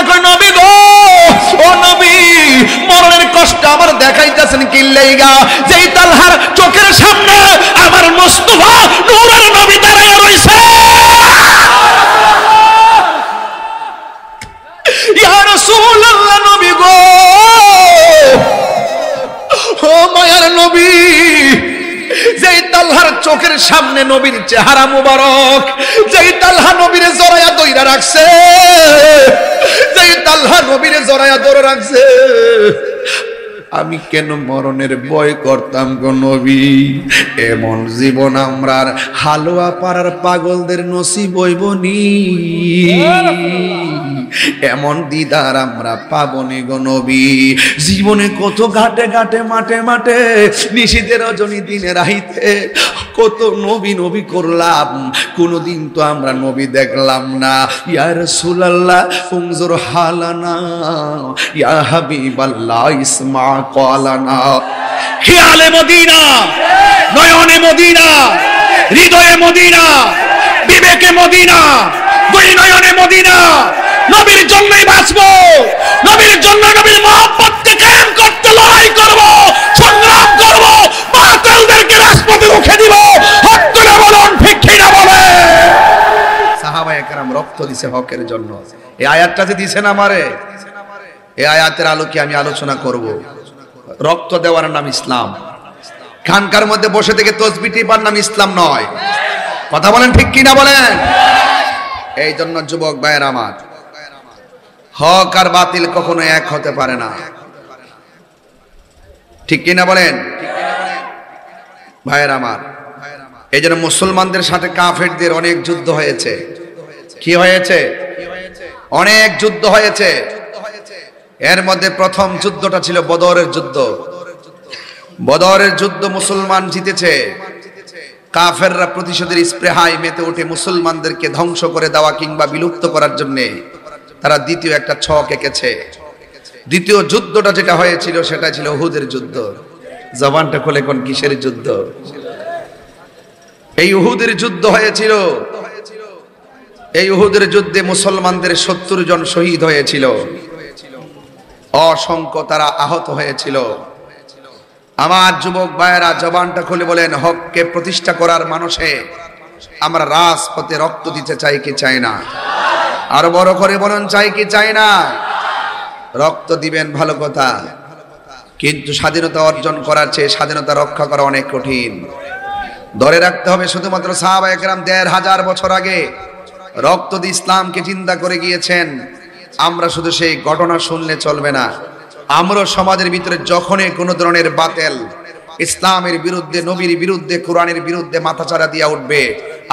কয় নবী গো, ও নবী, মরণের কষ্ট আমার দেখাইতেছেন কি লাইগা? যেই তালহার চোখের সামনে আমার মুস্তাফা নূরের নবী দাঁড়ায় রইছে। ইয়া রাসূলুল্লাহ, নবী গো, ও মায়ার নবী, যেই তালহার চোখের সামনে নবীর চেহারা মুবারক, যেই তালহা নবীরে জড়ায়া দইরা রাখছে, যেই তালহা নবীরে জড়ায়া ধরে রাখছে, আমি কেন মরণের ভয় করতাম গো নবী? এমন জীবন আমরার হালুয়া পাড়ার পাগলদের নসিব হইবনি, এমন দিদার আমরা পাবনি গো নবী। জীবনে কত ঘাটে ঘাটে মাঠে মাঠে নিশীথে রজনী দিনে রাইতে কত নবী নবী করলাম, কোনদিন তো আমরা নবী দেখলাম না। ইয়া রাসূলুল্লাহ উনজুর হালানা, ইয়া হাবিবাল্লাহ ইসমা ক্বালানা। খেয়ালে মদিনা, নয়নে মদিনা, হৃদয়ে মদিনা, বিবেকে মদিনা, দুই নয়নে মদিনা। নবীর জন্যই বাঁচবো, নবীর জন্য, নবীর মহব্বতকে কায়েম করতে লড়াই করব, সংগ্রাম করব, বাতিলদেরকে রাজপথে রুখে দিব। হক করে বলুন, ঠিক কি না বলে? সাহাবায়ে কেরাম রক্ত দিছে হকের জন্য। এই আয়াতটা যে দিছেন আমারে, এই আয়াতের আলোকে আমি আলোচনা করব। রক্ত দেওয়ার নাম ইসলাম। খানকার মধ্যে বসে থেকে তাসবিহ টিপার নাম ইসলাম নয়। কথা বলেন, ঠিক কি না বলেন? এই জন্য যুবক ভাইয়ের আমার, হক আর বাতিল কখনো এক হতে পারে না, ঠিক কি না বলেন ভাইয়ের আমার? এই জন্য মুসলমানদের সাথে কাফেরদের অনেক যুদ্ধ হয়েছে। কি হয়েছে? অনেক যুদ্ধ হয়েছে। এর মধ্যে প্রথম যুদ্ধটা ছিল বদরের যুদ্ধ। বদরের যুদ্ধ মুসলমান জিতেছে। কাফেররা প্রতিশোধের স্পৃহায় মেতে উঠে মুসলমানদেরকে ধ্বংস করে দেওয়া কিংবা বিলুপ্ত করার জন্য তারা দ্বিতীয় একটা ছক এঁকেছে। দ্বিতীয় যুদ্ধটা যেটা হয়েছিল সেটা ছিল উহুদের যুদ্ধ। জবানটা খুলে কোন কিসের যুদ্ধ? এই উহুদের যুদ্ধ হয়েছিল। এই উহুদের যুদ্ধে মুসলমানদের ৭০ জন শহীদ হয়েছিল, অসংখ্য তারা আহত হয়েছিল। আমার যুবক ভাইয়েরা জবানটা খুলে বলেন, হককে প্রতিষ্ঠা করার মানুষে আমরা রাজপথে রক্ত দিতে চাই কি চাই না? আরো বড় করে বলুন, চাই কি চাই না? রক্ত দিবেন ভালো কথা, কিন্তু স্বাধীনতা অর্জন করার চেয়ে স্বাধীনতা রক্ষা করা অনেক কঠিন। ধরে রাখতে হবে শুধুমাত্র সাহাবায়ে কেরাম ১৫০০ বছর আগে রক্ত দিয়ে ইসলামকে চিন্তা করে গিয়েছেন। আমরা শুধু সেই ঘটনা শুনলে চলবে না। আমরা সমাজের ভিতরে যখনই কোনো ধরনের বাতিল ইসলামের বিরুদ্ধে, নবীর বিরুদ্ধে, কোরআনের বিরুদ্ধে মাথাচাড়া দিয়া উঠবে,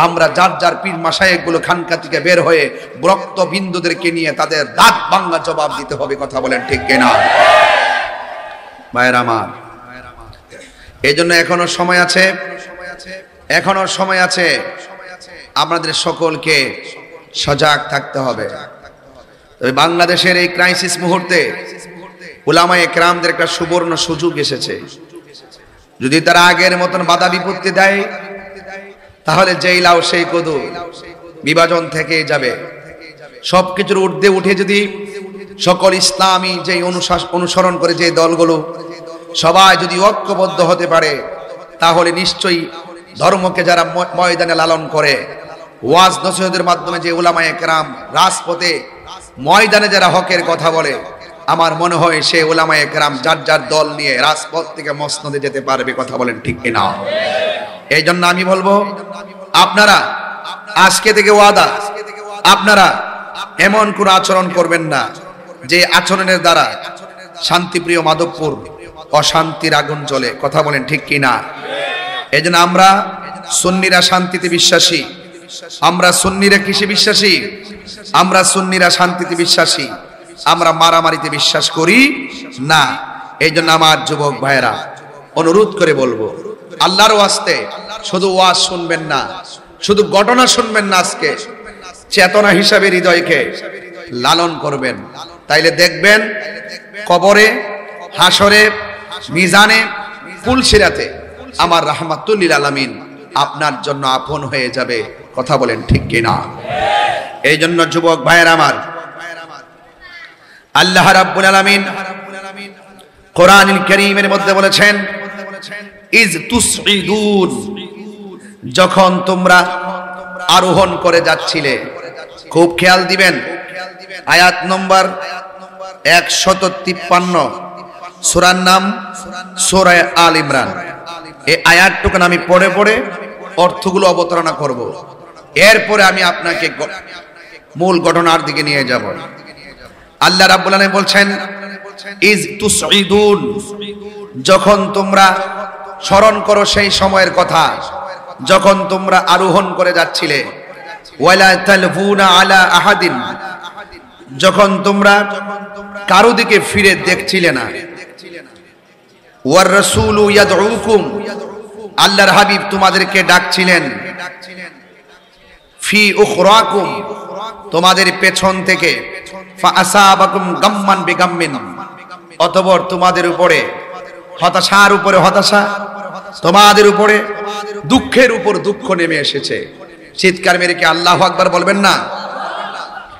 আমরা যার যার পীর মাশায়েখগুলো খানকা থেকে বের হয়ে রক্ত বিন্দুদেরকে নিয়ে তাদের দাঁত ভাঙা জবাব দিতে হবে। কথা বলেন, ঠিক কিনা ভাইয়ের আমার? এই জন্য এখনো সময় আছে, এখনো সময় আছে। আমাদের সকলকে সজাগ থাকতে হবে। তবে বাংলাদেশের এই ক্রাইসিস মুহূর্তে উলামায়ে কেরামদের একটা সুবর্ণ সুযোগ এসেছে। যদি তারা আগের মতন বাধা বিপত্তি দেয়, তাহলে যেই লাউ সেই কদু, বিভাজন থেকে যাবে। সবকিছুর ঊর্ধ্বে উঠে যদি সকল ইসলামী যে অনুসরণ করে যে দলগুলো সবাই যদি ঐক্যবদ্ধ হতে পারে, তাহলে নিশ্চয়ই ধর্মকে যারা ময়দানে লালন করে, ওয়াজ নসিহতের মাধ্যমে যে উলামায়ে কেরাম রাজপথে ময়দানে যারা হকের কথা বলে, আমার মনে হয় সে উলামায়ে কেরাম যার যার দল নিয়ে রাজপথ থেকে মসনদে যেতে পারবে। কথা বলেন, ঠিক কিনা? এই জন্য আমি বলবো, আপনারা আজকে থেকে ওয়াদা, আপনারা এমন কোন আচরণ করবেন না যে আচরণের দ্বারা শান্তিপ্রিয় মাধবপুর অশান্তির আগুন জ্বলে। কথা বলেন, ঠিক কিনা? এই জন্য আমরা সুন্নিরা শান্তিতে বিশ্বাসী। আমরা সুন্নিরা কিসে বিশ্বাসী? আমরা সুন্নিরা শান্তিতে বিশ্বাসী। আমরা মারামারিতে বিশ্বাস করি না। এই জন্য আমার যুবক ভাইয়েরা অনুরোধ করে বলবো, আল্লাহর ওয়াস্তে শুধু ওয়াজ শুনবেন না, শুধু ঘটনা শুনবেন না, আজকে চেতনা হিসাবে হৃদয়কে লালন করবেন। তাইলে দেখবেন কবরে, হাসরে, মিজানে, পুলসিরাতে আমার রাহমাতুল লিল আলামিন আপনার জন্য আপন হয়ে যাবে। কথা বলেন, ঠিক কিনা? এই জন্য যুবক ভাইয়েরা আমার, আল্লাহ রাব্বুল আলামিন কোরআনুল কারীমের মধ্যে বলেছেন, ইজ তুসঈদুন, যখন তোমরা আরোহণ করে যাচ্ছিলে। খুব খেয়াল দিবেন, আয়াত নম্বর 153, সূরার নাম সূরা আল ইমরান। এই আয়াতটুকু আমি পড়ে পড়ে অর্থগুলো অবতারণা করব, এরপরে আমি আপনাকে মূল ঘটনার দিকে নিয়ে যাব। আল্লাহ রাব্বুল আলামিন বলছেন, ইজ তুসঈদুন, যখন তোমরা স্মরণ করো সেই সময়ের কথা যখন তোমরা আরোহণ করে যাচ্ছিলে। ওয়ালা তালফুনা আলা আহাদিন, যখন তোমরা কারো দিকে ফিরে দেখছিলে না। ওয়ার রাসূলু ইয়াদউকুম, আল্লাহর হাবিব তোমাদেরকে ডাকছিলেন। ফি উখরাকুম, তোমাদের পেছন থেকে। ফাআসাবাকুম গাম্মান বিগাম্মিন, অতঃপর তোমাদের উপরে হতাশার উপরে হতাশা, তোমাদের উপরে দুঃখের উপর দুঃখ নেমে এসেছে। চিৎকার মেরে কি আল্লাহু আকবার বলবেন না?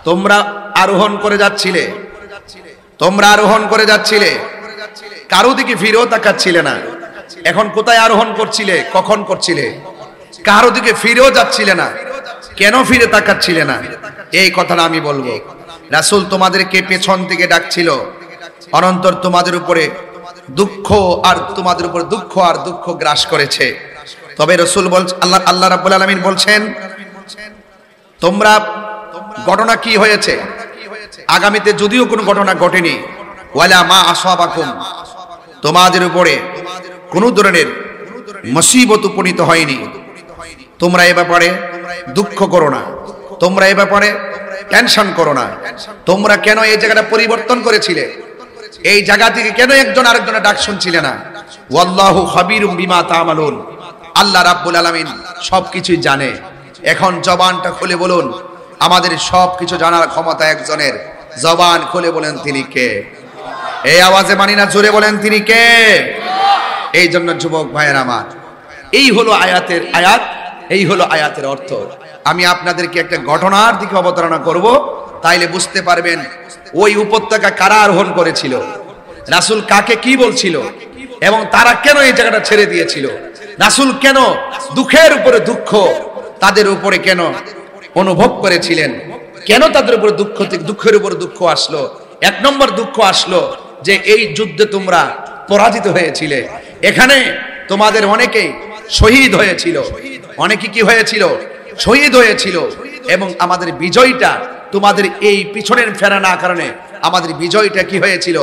তোমরা আরোহণ করে যাচ্ছিলে, তোমরা আরোহণ করে যাচ্ছিলে, কারো দিকে ফিরেও তাকাচ্ছিলে না। এখন কোথায় আরোহণ করছিলে? কখন করছিলে? কারো দিকে ফিরেও যাচ্ছিলে না। কেন ফিরে তাকাচ্ছিলে না? এই কথাটা আমি বলবো। রাসূল তোমাদেরকে পেছন থেকে ডাকছিল, অনন্তর তোমাদের উপরে দুঃখ আর তোমাদের উপর দুঃখ আর দুঃখ গ্রাস করেছে। তবে রাসূল আল্লাহ রাব্বুল আলামিন বলছেন, তোমরা ঘটনা কি হয়েছে আগামীতে যদিও কোনো ঘটনা ঘটেনি, ওয়ালা মা আসাবাকুম, তোমাদের উপরে কোনো ধরনের মুসিবত উপনীত হয়নি। তোমরা এ ব্যাপারে দুঃখ করো না, তোমরা এ ব্যাপারে টেনশন করো না। তোমরা কেন এই জায়গাটা পরিবর্তন করেছিলে? এই জায়গা থেকে কেন একজন আরেকজনের ডাক শুনছিলে না? ওয়াল্লাহু খাবীরুম বিমা তা'মালুন, আল্লাহ রাব্বুল আলামিন সবকিছুই জানে। এখন জবানটা খুলে বলুন, আমাদের সবকিছু জানার ক্ষমতা একজনের। জবান খুলে বলেন তিনি কে? এই আওয়াজে মানি না, জোরে বলেন তিনি কে? এই জন্য যুবক ভাইয়ের আমার, এই হলো আয়াতের আয়াত, এই হলো আয়াতের অর্থ। আমি আপনাদেরকে একটা ঘটনার দিকে অবতারণা করব, তাইলে বুঝতে পারবেন ওই উপত্যকা কারা আরোহণ করেছিল, রাসূল কাকে কি বলছিল, এবং তারা কেন এই জায়গাটা ছেড়ে দিয়েছিল। রাসূল কেন দুঃখের উপরে দুঃখ তাদের উপরে কেন অনুভব করেছিলেন, কেন তাদের উপরে দুঃখের উপর দুঃখ আসলো। এক নম্বর দুঃখ আসলো যে এই যুদ্ধে তোমরা পরাজিত হয়েছিলে, এখানে তোমাদের অনেকেই শহীদ হয়েছিল, অনেকে কি হয়েছিল? শহীদ হয়েছিল। এবং আমাদের বিজয়টা তোমাদের এই পিছনের ফেরা না কারণে আমাদের বিজয়টা কি হয়েছিল?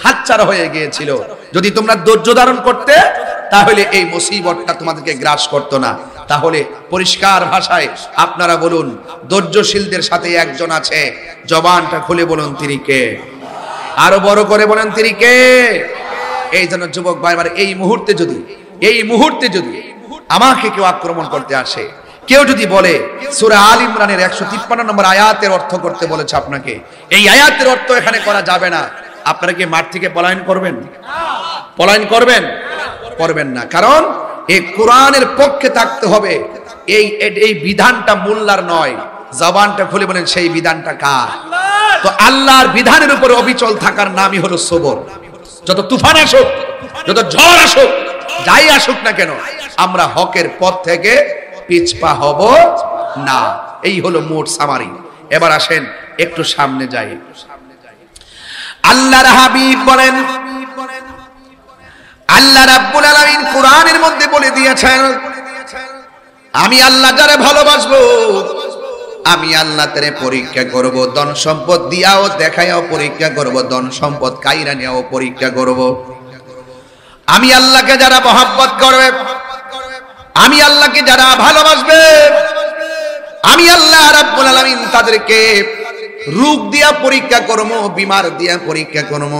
হাতছাড়া হয়ে গিয়েছিল। যদি তোমরা ধৈর্য ধারণ করতে, তাহলে এই মুসিবতটা তোমাদেরকে গ্রাস করতো না। তাহলে পরিষ্কার ভাষায় আপনারা বলুন, ধৈর্যশীলদের সাথে একজন আছে, জবানটা খুলে বলুন তিনি কে? আরো বড় করে বলেন তিনি কে? এই জন্য যুবক ভাইবার, এই মুহূর্তে যদি আমাকে কেউ আক্রমণ করতে আসে, কেউ যদি বলে সূরা আল ইমরানের 153 নম্বর আয়াতের অর্থ করতে বলেছে আপনাকে, এই আয়াতের অর্থ এখানে করা যাবে না, আপনারা কি মাঠ থেকে পলায়ন করবেন? পলায়ন করবেন? করবেন না। কারণ এই কোরআনের পক্ষে থাকতে হবে। এই বিধানটা মোল্লার নয়। জবানটা খুলে বলেন সেই বিধানটা কার? তো আল্লাহর বিধানের উপরে অবিচল থাকার নামই হলো সবর। যত তুফান আসুক, যত ঝড় আসুক, যাই আসুক না কেন, আমরা হকের পথ থেকে পিছপা হব না। এই হলো মোট সামারি। এবার আসেন একটু সামনে যাই। আল্লাহর হাবিব বলেন, আল্লাহ রাব্বুল আলামিন কোরআনের মধ্যে বলে দিয়েছেন, আমি আল্লাহ যারে ভালোবাসবো, আমি আল্লাহ তারে পরীক্ষা করব, ধন সম্পদ দিয়াও দেখায়াও পরীক্ষা করব, ধন সম্পদ কাইরা নিয়াও পরীক্ষা করব। আমি আল্লাহকে যারা মহব্বত করবে, আমি আল্লাহকে যারা ভালোবাসবে, আমি আল্লাহ রাব্বুল আলামিন তাদেরকে রোগ দিয়া পরীক্ষা করব, বিমার দিয়া পরীক্ষা করব।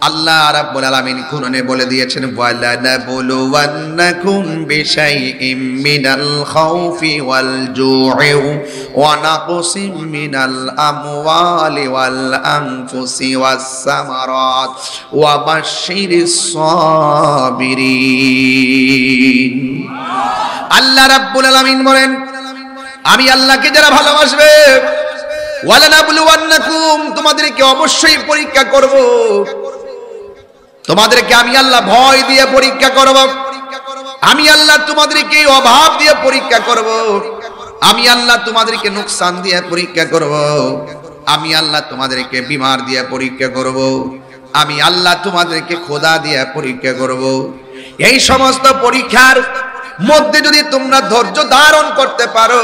আল্লাহ রাব্বুল আলামিন কোরআনে বলে দিয়েছেন, ওয়ালা নাবলুওয়ান্নাকুম বিশাইইম মিনাল খাউফি ওয়াল জু'i ওয়া নাকসিম মিনাল আমওয়ালি ওয়াল আনফুসি ওয়াস সামারাত ওয়া বাশশিরিস সাবিরিন। আল্লাহ রাব্বুল আলামিন বলেন, আমি আল্লাহকে যারা ভালোবাসবে, ওয়ালা নাবলুওয়ান্নাকুম, তোমাদেরকে অবশ্যই পরীক্ষা করব, তোমাদেরকে আমি আল্লাহ ভয় দিয়ে পরীক্ষা করব, আমি আল্লাহ তোমাদেরকে অভাব দিয়ে পরীক্ষা করব, আমি আল্লাহ তোমাদেরকে নুকসান দিয়ে পরীক্ষা করব, আমি আল্লাহ তোমাদেরকে বিমার দিয়ে পরীক্ষা করব, আমি আল্লাহ তোমাদেরকে খোদা দিয়ে পরীক্ষা করব। এই সমস্ত পরীক্ষার মধ্যে যদি তোমরা ধৈর্য ধারণ করতে পারো,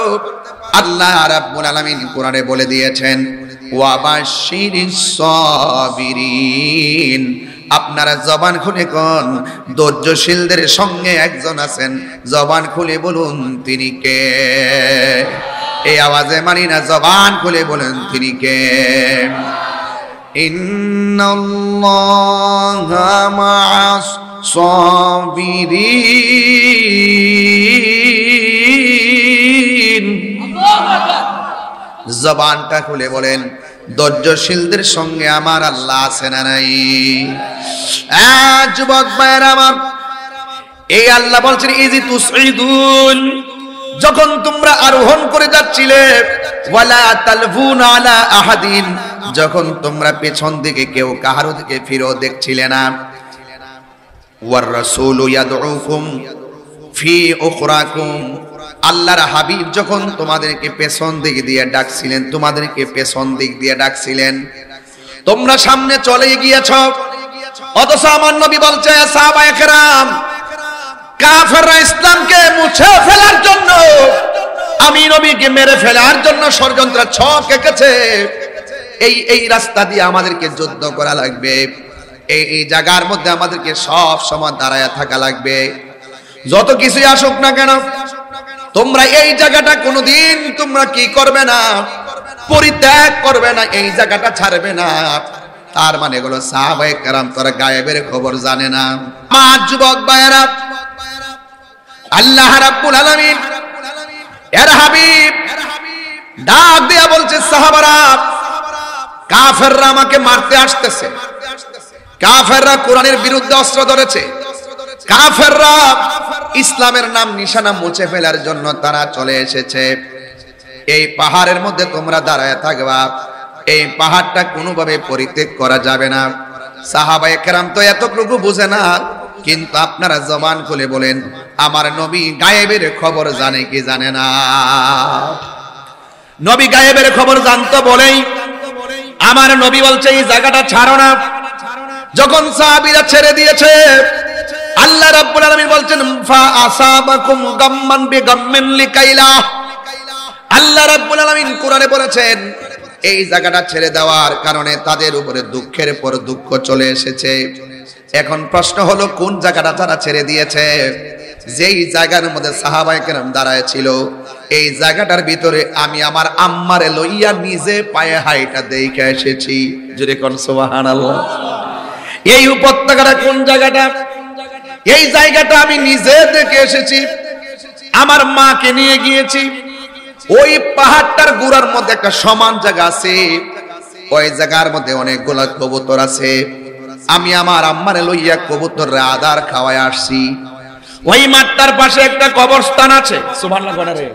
আল্লাহ রাব্বুল আলামিন কোরআনে বলে দিয়েছেন ওয়াবাশশিরিস সাবিরিন। আপনারা জবান খুলে কোন ধৈর্যশীলদের সঙ্গে একজন আছেন, জবান খুলে বলুন তিনি কে? এই আওয়াজে মানি না, জবান খুলে বলেন তিনি কে? ইন্নাল্লাহা মা'আস সাবিরিন। জবানটা খুলে বলেন ধৈর্যশীলদের সঙ্গে আমার আল্লাহ আছে না নাই? যুবক ভাইরা আমার, এই আল্লাহ বলছেন ইজি তুসঈদুন, যখন তোমরা আরোহণ করে যাচ্ছিলে, ওয়ালা তালফুনা আলা আহাদিন, যখন তোমরা পেছন দিকে কেউ কাহারো দিকে ফিরো দেখছিলে না, ওয়ার রাসূলু ইয়াদউকুম ফি উখরাকুম, আল্লাহর হাবিব যখন তোমাদেরকে পেছন দিক দিয়ে ডাকছিলেন, তোমাদেরকে পেছন দিক দিয়ে ডাকছিলেন, তোমরা সামনে চলে গিয়েছ, অথচ আমার নবী বলছে সাহাবায়ে কেরাম, কাফেররা ইসলামকে মুছে ফেলার জন্য, আমি নবীকে মেরে ফেলার জন্য ষড়যন্ত্র ছক এঁকেছে, এই রাস্তা দিয়ে আমাদেরকে যুদ্ধ করা লাগবে, এই জায়গার মধ্যে আমাদেরকে সব সময় দাঁড়ায় থাকা লাগবে, যত কিছুই আসুক না কেন তোমরা এই জায়গাটা কোনোদিন তোমরা কি করবে না, পরিত্যাগ করবে না, এই জায়গাটা ছাড়বে না। তার মানে হলো সাহাবায়ে কেরাম তারা গায়েবের খবর জানে না। আমার যুবক ভাইয়েরা, আল্লাহ রাব্বুল আলামিন এর হাবিব ডাক দিয়া বলছে সাহাবারা, কাফেররা আমাকে মারতে আসতেছে, কাফেররা কোরআনের বিরুদ্ধে অস্ত্র ধরেছে, কাফেররা ইসলামের নাম নিশানা মুছে ফেলার জন্য তারা চলে এসেছে, এই পাহাড়ের মধ্যে তোমরা দাঁড়ায় থাকবা, এই পাহাড়টা কোনোভাবে পরিত্যাগ করা যাবে না। সাহাবায়ে কেরাম তো এতটুকু বুঝে না, কিন্তু আপনারা জবান খুলে বলেন আমার নবী গায়েবের খবর জানে কি জানে না? নবী গায়েবের খবর জানতো বলেই আমার নবী বলছে এই জায়গাটা ছাড়ো না। যখন সাহাবীরা ছেড়ে দিয়েছে, আল্লাহ রাব্বুল আলামিন বলছেন ফা আসাবাকুম গাম্মান বিগাম্মিন লিকাইলা, আল্লাহ রাব্বুল আলামিন কোরআনে বলেছেন এই জায়গাটা ছেড়ে দেওয়ার কারণে তাদের উপরে দুঃখের পর দুঃখ চলে এসেছে। এখন প্রশ্ন হলো কোন জায়গাটা তারা ছেড়ে দিয়েছে? যেই জায়গার মধ্যে সাহাবায়ে কেরাম দাঁড়ায় ছিল, এই জায়গাটার ভিতরে আমি আমার আম্মারে লইয়া নিজে পায়ে হাইটা দেখে এসেছি। জোরে কোন সুবহানাল্লাহ। এই উপত্যকাটা কোন জায়গাটা? এই জায়গাটা আমি নিজে দেখে এসেছি, আমার মাকে নিয়ে গিয়েছি। ওই পাহাড়টার গোড়ার মধ্যে একটা সমান জায়গা আছে, ওই জায়গার মধ্যে অনেকগুলা কবুতর আছে, আমি আমার আম্মারে লইয়া কবুতরের আদার খাওয়ায় আসছি। ওই মাঠটার পাশে একটা কবরস্থান আছে, সুবহানাল্লাহ গণারে।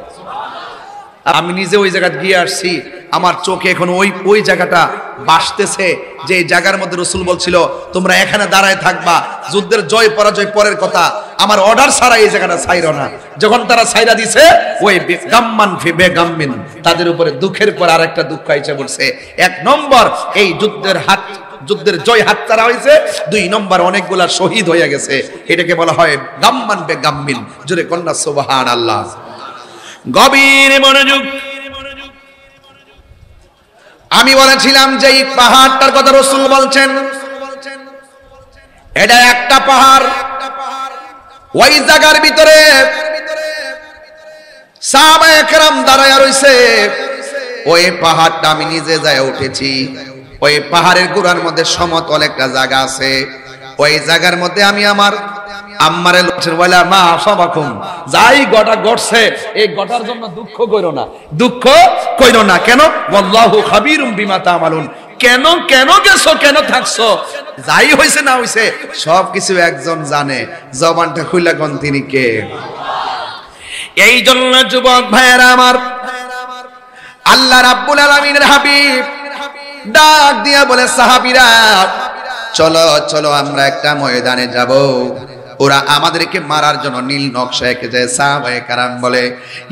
আমি নিজে ওই জায়গা গিয়ে আসছি, আমার চোখে এখন ওই জায়গাটা ভাসতেছে, যে জায়গার মধ্যে রাসূল বলছিল তোমরা এখানে দাঁড়ায় থাকবা, যুদ্ধের জয় পরাজয় পরের কথা, আমার অর্ডার ছাড়া এই জায়গাটা ছাইরো না। যখন তারা ছাইরা দিছে, ওই গাম্মান ফি বেগাম্মিন, তাদের উপরে দুঃখের পর আরেকটা দুঃখ আইছে বলছে। এক নম্বর এই যুদ্ধের জয় হাতছাড়া হয়েছে, দুই নম্বর অনেকগুলা শহীদ হয়ে গেছে, এটাকে বলা হয় গাম্মান বেগাম্মিন। জোরে কন্যা সুবহানাল্লাহ। গভীর মনোযোগ। আমি বলেছিলাম যে এই পাহাড়টার কথা রাসূল বলছেন, এটা একটা পাহাড়। ওই জায়গার ভিতরে সাহাবায়ে কেরাম দাঁড়ায় রইছে। ওই পাহাড়টা আমি নিজে যায় উঠেছি। ওই পাহাড়ের গোড়ার মধ্যে সমতল একটা জায়গা আছে, ওই জায়গার মধ্যে আমি আমার আম্মারে লুটের বলে মা আসাবাকুম, যাই গটা ঘটছে এই গটার জন্য দুঃখ কইরো না, দুঃখ কইরো না। কেন? ওয়াল্লাহু খাবীরুম বিমা তা'মালুন, কেন কেন গেছো, কেন থাকছো, যাই হইছে না হইছে সবকিছু একজন জানে। জবানটা খুইলা কোন তিনি কে? এই জন্য যুবক ভাইয়েরা আমার, আল্লাহ রাব্বুল আলামিনের হাবিব ডাক দিয়া বলে সাহাবীরা চলো চলো আমরা একটা ময়দানে যাব। ওরা আমাদেরকে মারার জন্য নীল নকশা এঁকেছে। সাহাবায়ে কেরাম বলে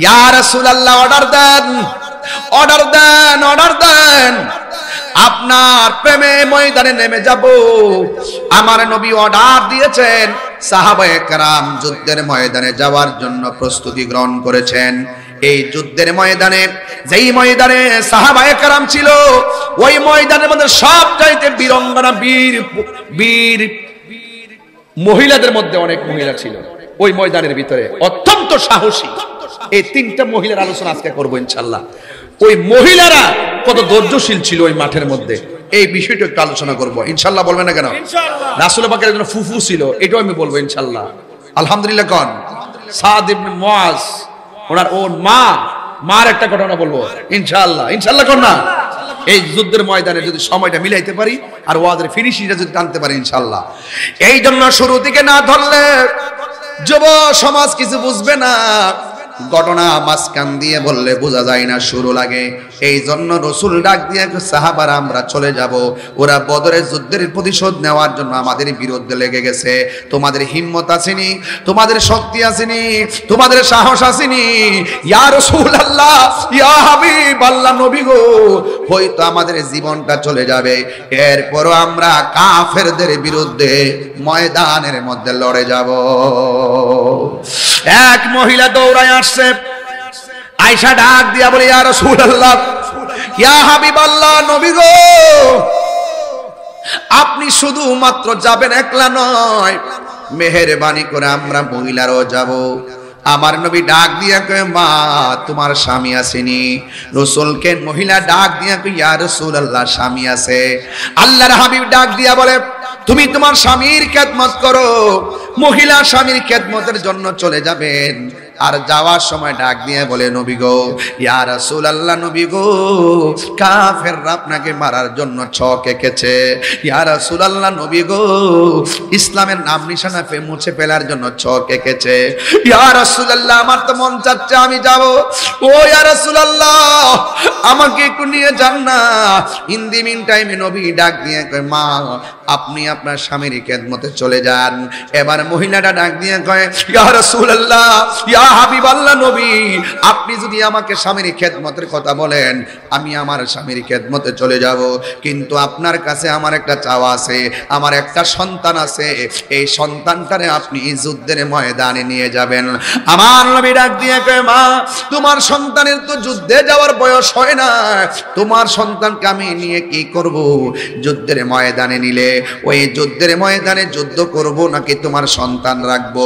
ইয়া রাসূলুল্লাহ অর্ডার দেন, অর্ডার দেন, অর্ডার দেন, আপনার প্রেমে ময়দানে নেমে যাব। আমার নবী অর্ডার দিয়েছেন। সাহাবায়ে কেরাম যুদ্ধের ময়দানে যাওয়ার জন্য প্রস্তুতি গ্রহণ করেছেন। এই যুদ্ধের ময়দানে, যেই ময়দানে সাহাবায়ে কেরাম ছিল, ওই ময়দানের মধ্যে সবচাইতে বীরঙ্গনা বীর মহিলাদের মধ্যে অনেক মহিলা ছিল ওই ময়দানের ভিতরে, অত্যন্ত সাহসী। এই তিনটা মহিলার আলোচনা আজকে করব ইনশাআল্লাহ। ওই মহিলারা কত ধৈর্যশীল ছিল ওই মাঠের মধ্যে, এই বিষয়টা একটু আলোচনা করব ইনশাআল্লাহ। বলবেন না কেন? রাসূল পাকের একজন ফুফু ছিল, এটাও আমি বলবো ইনশাআল্লাহ। আলহামদুলিল্লাহ কোন সাদ ইবনে মুআজ, ওর মার একটা ঘটনা বলবো ইনশাআল্লাহ। ইনশাআল্লাহ কোন না? এই যুদ্ধের ময়দানে যদি সময়টা মিলাইতে পারি আর ওয়াদের ফিনিশিংটা যদি টানতে পারি ইনশাআল্লাহ। এই জন্য শুরু থেকে না ধরলে যুব সমাজ কিছু বুঝবে না, ঘটনা মাঝখান দিয়ে বললে বোঝা যায় না, শুরু লাগে। এই জন্য রাসূল ডাক দিয়ে সাহাবারা আমরা চলে যাব। ওরা বদরের যুদ্ধের প্রতিশোধ নেওয়ার জন্য আমাদের বিরুদ্ধে লেগে গেছে। তোমাদের হিম্মত আসেনি, তোমাদের শক্তি আসেনি, তোমাদের সাহস আসেনি। ইয়া রাসূলুল্লাহ, ইয়া হাবিবাল্লাহ, নবী গো, হয়তো আমাদের জীবনটা চলে যাবে, এরপরও আমরা কাফেরদের বিরুদ্ধে ময়দানের মধ্যে লড়ে যাব। এক মহিলা দৌড়ায় আসছে। আয়েশা ডাক দিয়া বলে ইয়া রাসূলুল্লাহ, ইয়া হাবিবাল্লাহ, নবী গো, আপনি শুধু মাত্র যাবেন, একলা নয়, মেহেরবানি করে আমরা মহিলারাও যাব। আমার নবী ডাক দিয়া কয় মা তোমার স্বামী আসেনি? রাসূলকে মহিলা ডাক দিয়া কয় ইয়া রাসূলুল্লাহ, স্বামী আছে। আল্লাহর হাবিব ডাক দিয়া বলে তুমি তোমার স্বামীর খেদমত করো। মহিলা স্বামীর খেদমতের জন্য চলে যাবেন। আর যাওয়ার সময় ডাক দিয়ে বলে নবী গো, ইয়া রাসূলুল্লাহ, নবী গো, কাফেররা আপনাকে মারার জন্য ছক এঁকেছে। ইয়া রাসূলুল্লাহ, নবী গো, ইসলামের নাম নিশানা মুছে ফেলার জন্য ছক এঁকেছে। ইয়া রাসূলুল্লাহ, আমার তো মন চাচ্ছে আমি যাব। ও ইয়া রাসূলুল্লাহ, আমাকে একটু নিয়ে যান না। ইন দি মিন টাইমে নবী ডাক দিয়ে কয় মা আপনি আপনার স্বামীর খেদমতে চলে যান। এবার মহিলাটা ডাক দিয়ে কয় ইয়া রাসূলুল্লাহ, ইয়া হাবিবাল্লাহ, নবী, আপনি যদি আমাকে স্বামীর খেদমতের কথা বলেন আমি আমার স্বামীর খেদমতে চলে যাব, কিন্তু আপনার কাছে আমার একটা চাওয়া আছে, আমার একটা সন্তান আছে, এই সন্তানটারে আপনি যুদ্ধের ময়দানে নিয়ে যাবেন। আমার নবী ডাক দিয়ে কয় মা তোমার সন্তানের তো যুদ্ধে যাওয়ার বয়স হয় না, তোমার সন্তানকে আমি নিয়ে কি করব? যুদ্ধের ময়দানে নিলে ওই যুদ্ধের ময়দানে যুদ্ধ করব নাকি তোমার সন্তান রাখবো?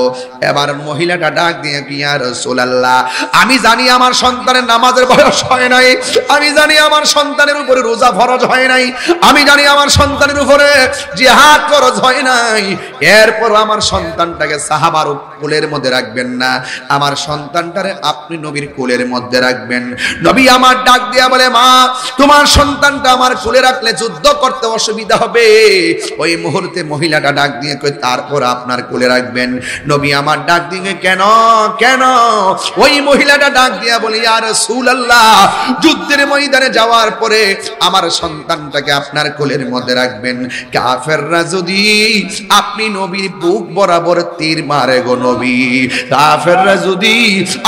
এবার মহিলাটা ডাক দিয়ে ইয়া রাসূলুল্লাহ, আমি জানি আমার সন্তানের নামাজের বয়স হয় নাই, আমি জানি আমার সন্তানের উপরে রোজা ফরজ হয় নাই, আমি জানি আমার সন্তানের উপরে জিহাদ ফরজ হয় নাই, এরপর আমার সন্তানটাকে সাহাবার কোলের মধ্যে রাখবেন না, আমার সন্তানটারে আপনি নবীর কোলের মধ্যে রাখবেন। নবী আমার ডাক দিয়া বলে মা তোমার সন্তানটা আমার কোলে রাখলে যুদ্ধ করতে অসুবিধা হবে। ওই মুহূর্তে মহিলাটা ডাক দিয়ে কই তারপর আপনার কোলে রাখবেন। নবী আমার ডাক দিয়ে কেন কেন? ওই মহিলাটা ডাক দিয়া বলে ইয়া রাসূলুল্লাহ, যুদ্ধের ময়দানে যাওয়ার পরে আমার সন্তানটাকে আপনার কোলের মধ্যে রাখবেন। কাফেররা যদি আপনি নবীর বুক বরাবর তীর মারে গো নবী, কাফেররা যদি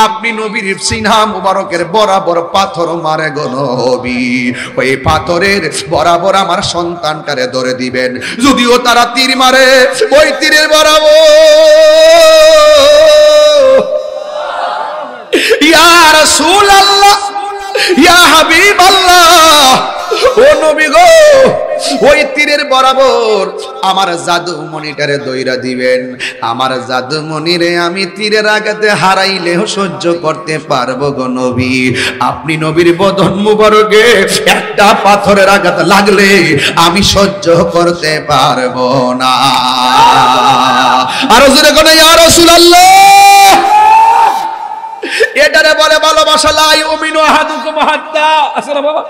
আপনি নবীর সিনা মুবারকের বরাবর পাথর মারে গো নবী, ওই পাথরের বরাবর আমার সন্তানটারে ধরে দিবেন। যদিও তারা তীর মারে ওই তীরের বরাবর ইয়া রাসূলুল্লাহ, ইয়া হাবিবাল্লাহ, ও নবী গো, ওই তীরের বরাবর আমার জাদু মনিটারে দইরা দিবেন। আমার জাদু মনিরে আমি তীরের আঘাতে হারাইলেও সহ্য করতে পারবো গো নবী। আপনি নবীর বদন মুবারকে একটা পাথরের আঘাত লাগলে আমি সহ্য করতে পারবো না। আরো জোরে কোন ইয়া রাসূলুল্লাহ, এটারে বলে ভালোবাসা। লা ইউমিনু আহাদুকুম হাত্তা আসসালামু বাবা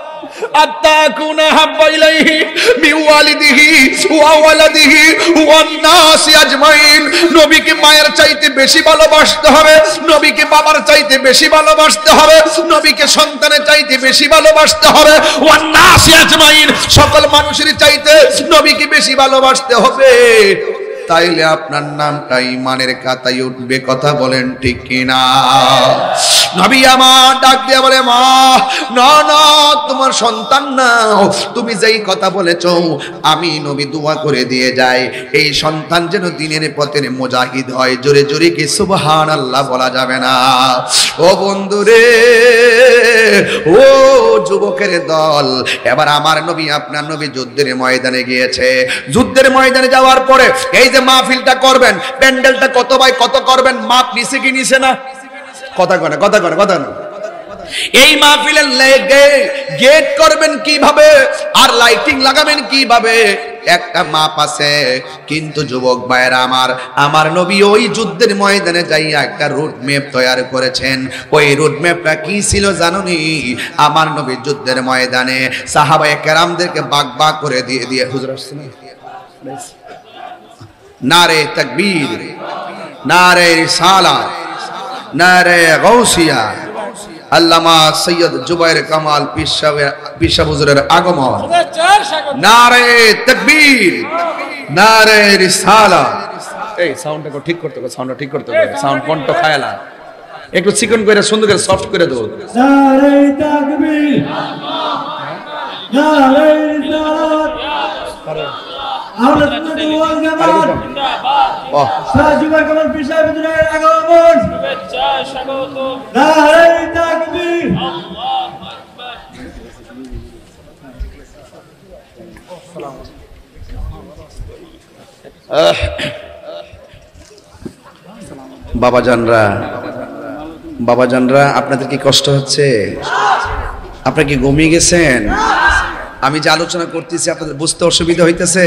আত্তা কুনা হাব্বা ইলাইহি মিন ওয়ালিদিহি ওয়া ওয়ালাদিহি ওয়ান নাসি আজমাইন। নবীকে মায়ের চাইতে বেশি ভালোবাসতে হবে, নবীকে বাবার চাইতে বেশি ভালোবাসতে হবে, নবীকে সন্তানের চাইতে বেশি ভালোবাসতে হবে, ওয়ান নাসি আজমাইন সকল মানুষের চাইতে নবীকে বেশি ভালোবাসতে হবে। তাইলে আপনার নামটা ঈমানের খাতায় উঠবে। কথা বলেন ঠিক কিনা? নবী আমার ডাক দিয়ে বলে, মা না না, তোমার সন্তান না, তুমি যেই কথা বলেছ আমি নবী দোয়া করে দিয়ে যাই এই সন্তান যেন দিনের পথের মুজাহিদ হয়। জোরে জোরে কি সুবহানাল্লাহ বলা যাবে না? ও বন্ধুরে, ও যুবকের দল, এবার আমার নবী আপনার নবী যুদ্ধের ময়দানে গিয়েছে। যুদ্ধের ময়দানে যাওয়ার পরে এই যে মাহফিলটা করবেন, প্যান্ডেলটা কত বাই কত করবেন, মাপ নিছে কি নিছে না? কথা কয় না, কথা কয় না, কথা না। এই মাহফিলের গেট করবেন কিভাবে আর লাইটিং লাগাবেন কিভাবে, একটা মাপ আছে। কিন্তু যুবক ভাইরা আমার নবী ওই যুদ্ধের ময়দানে যাইয়া একটা রুট ম্যাপ তৈরি করেছেন। ওই রুট ম্যাপটা কি ছিল জানুনি? আমার নবী যুদ্ধের ময়দানে সাহাবায়ে কেরামদেরকে বাগ বাগ করে দিয়ে দিয়ে হুজুর আসছে না, নারে তাকবীর, নারে রিসালাত, নারে গাউসিয়া, আল্লামা সৈয়দ জুবাইর কামাল পিসা হুজুরের আগমন, নারে তাকবীর, নারে রিসালাত। এই সাউন্ডটা ঠিক করতে হবে, সাউন্ডটা ঠিক করতে হবে, সাউন্ড কণ্ঠ খায়লা একটু চিকন করে সুন্দর করে সফট করে দেবো। নারে তাকবীর, নারে রিসালাত, আমরা সুন্নাতুল ওয়াল জামাত জিন্দাবাদ, সাজুবার কামাল পিসা হুজুরের আগমন, শুভেচ্ছা স্বাগত, নারে তাকবীর, আল্লাহু আকবার। বাবাজানরা আপনাদের কি কষ্ট হচ্ছে? আপনারা কি ঘুমিয়ে গেছেন? আমি যে আলোচনা করতেছি আপনাদের বুঝতে অসুবিধা হইতেছে?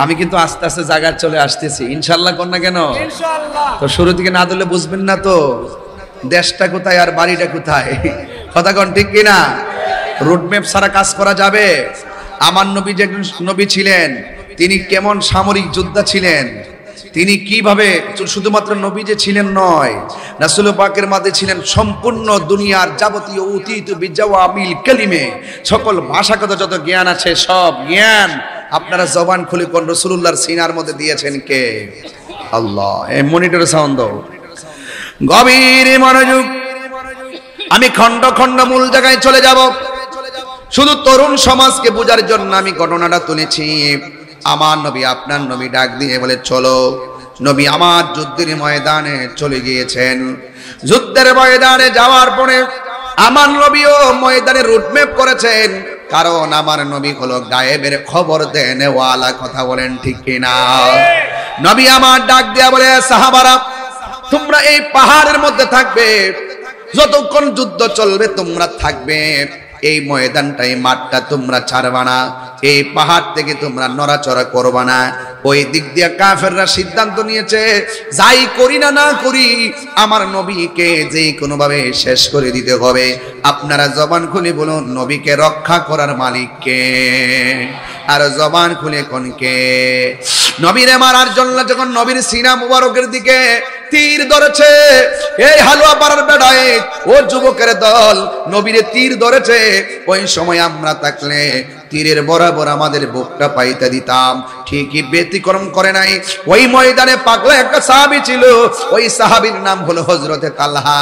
আমি কিন্তু আস্তে আস্তে জায়গায় চলে আসতেছি, ইনশাআল্লাহ। কর না কেন? তো শুরু থেকে না দিলে বুঝবেন না তো দেশটা কোথায় আর বাড়িটা কোথায়। কথা কন ঠিক কিনা? রোডম্যাপ ছাড়া কাজ করা যাবে? আমার নবী যে নবী ছিলেন, তিনি কেমন সামরিক যোদ্ধা ছিলেন, তিনি কিভাবে শুধুমাত্র নবী যে ছিলেন নয়, রাসূল পাকের মাঝে ছিলেন সম্পূর্ণ দুনিয়ার যাবতীয় অতীত বিজাওয়ামিল কালিমে, সকল ভাষাগত যত জ্ঞান আছে সব জ্ঞান আপনারা জবান খুলে কোন রাসূলুল্লাহর সিনার মধ্যে দিয়েছেন কে? আল্লাহ। এই মনিটরে সাউন্ড দাও, গভীর মনোযোগ। আমি খন্ড খন্ড মূল জায়গায় চলে যাব। শুধু তরুণ সমাজকে বোঝার জন্য আমি ঘটনাটা তুলেছি। আমার নবী আপনার নবী ডাক দিয়ে বলে, চলো। নবী আমার যুদ্ধের ময়দানে চলে গিয়েছেন। যুদ্ধের ময়দানে যাওয়ার পরে আমার নবীও ময়দানে রুটম্যাপ করেছেন, কারণ আমার নবী হলো গায়েবের খবর দেন ওয়ালা। কথা বলেন ঠিক কিনা? নবী আমার ডাক দিয়া বলে, সাহাবারা তোমরা এই পাহাড়ের মধ্যে থাকবে, যতক্ষণ যুদ্ধ চলবে তোমরা থাকবে। এই ময়দানটা, এই মাঠটা তোমরা ছাড়বা না, এই পাহাড় থেকে তোমরা নড়াচড়া করবা না। ওই দিক দিয়ে কাফেররা সিদ্ধান্ত নিয়েছে, যাই করি না না করি আমার নবীকে যেই কোনো ভাবে শেষ করে দিতে হবে। আপনারা জবান খুলে বলুন, নবীকে রক্ষা করার মালিক কে? আর জবান খুলে কোন কে? নবীরে মারার জন্য যখন নবীর সিনা মুবারকের দিকে তীর ধরেছে, এই হালুয়া পাড়ার বেড়ায় ও যুবকের দল নবীরে তীর ধরেছে, ওই সময় আমরা থাকলে তীরের বরাবর আমাদের বুকটা পাইতে দিতাম। ঠিকই ব্যতিক্রম করে নাই। ওই ময়দানে পাগলা একটা সাহাবী ছিল, ওই সাহাবীর নাম হলো হযরতে তালহা।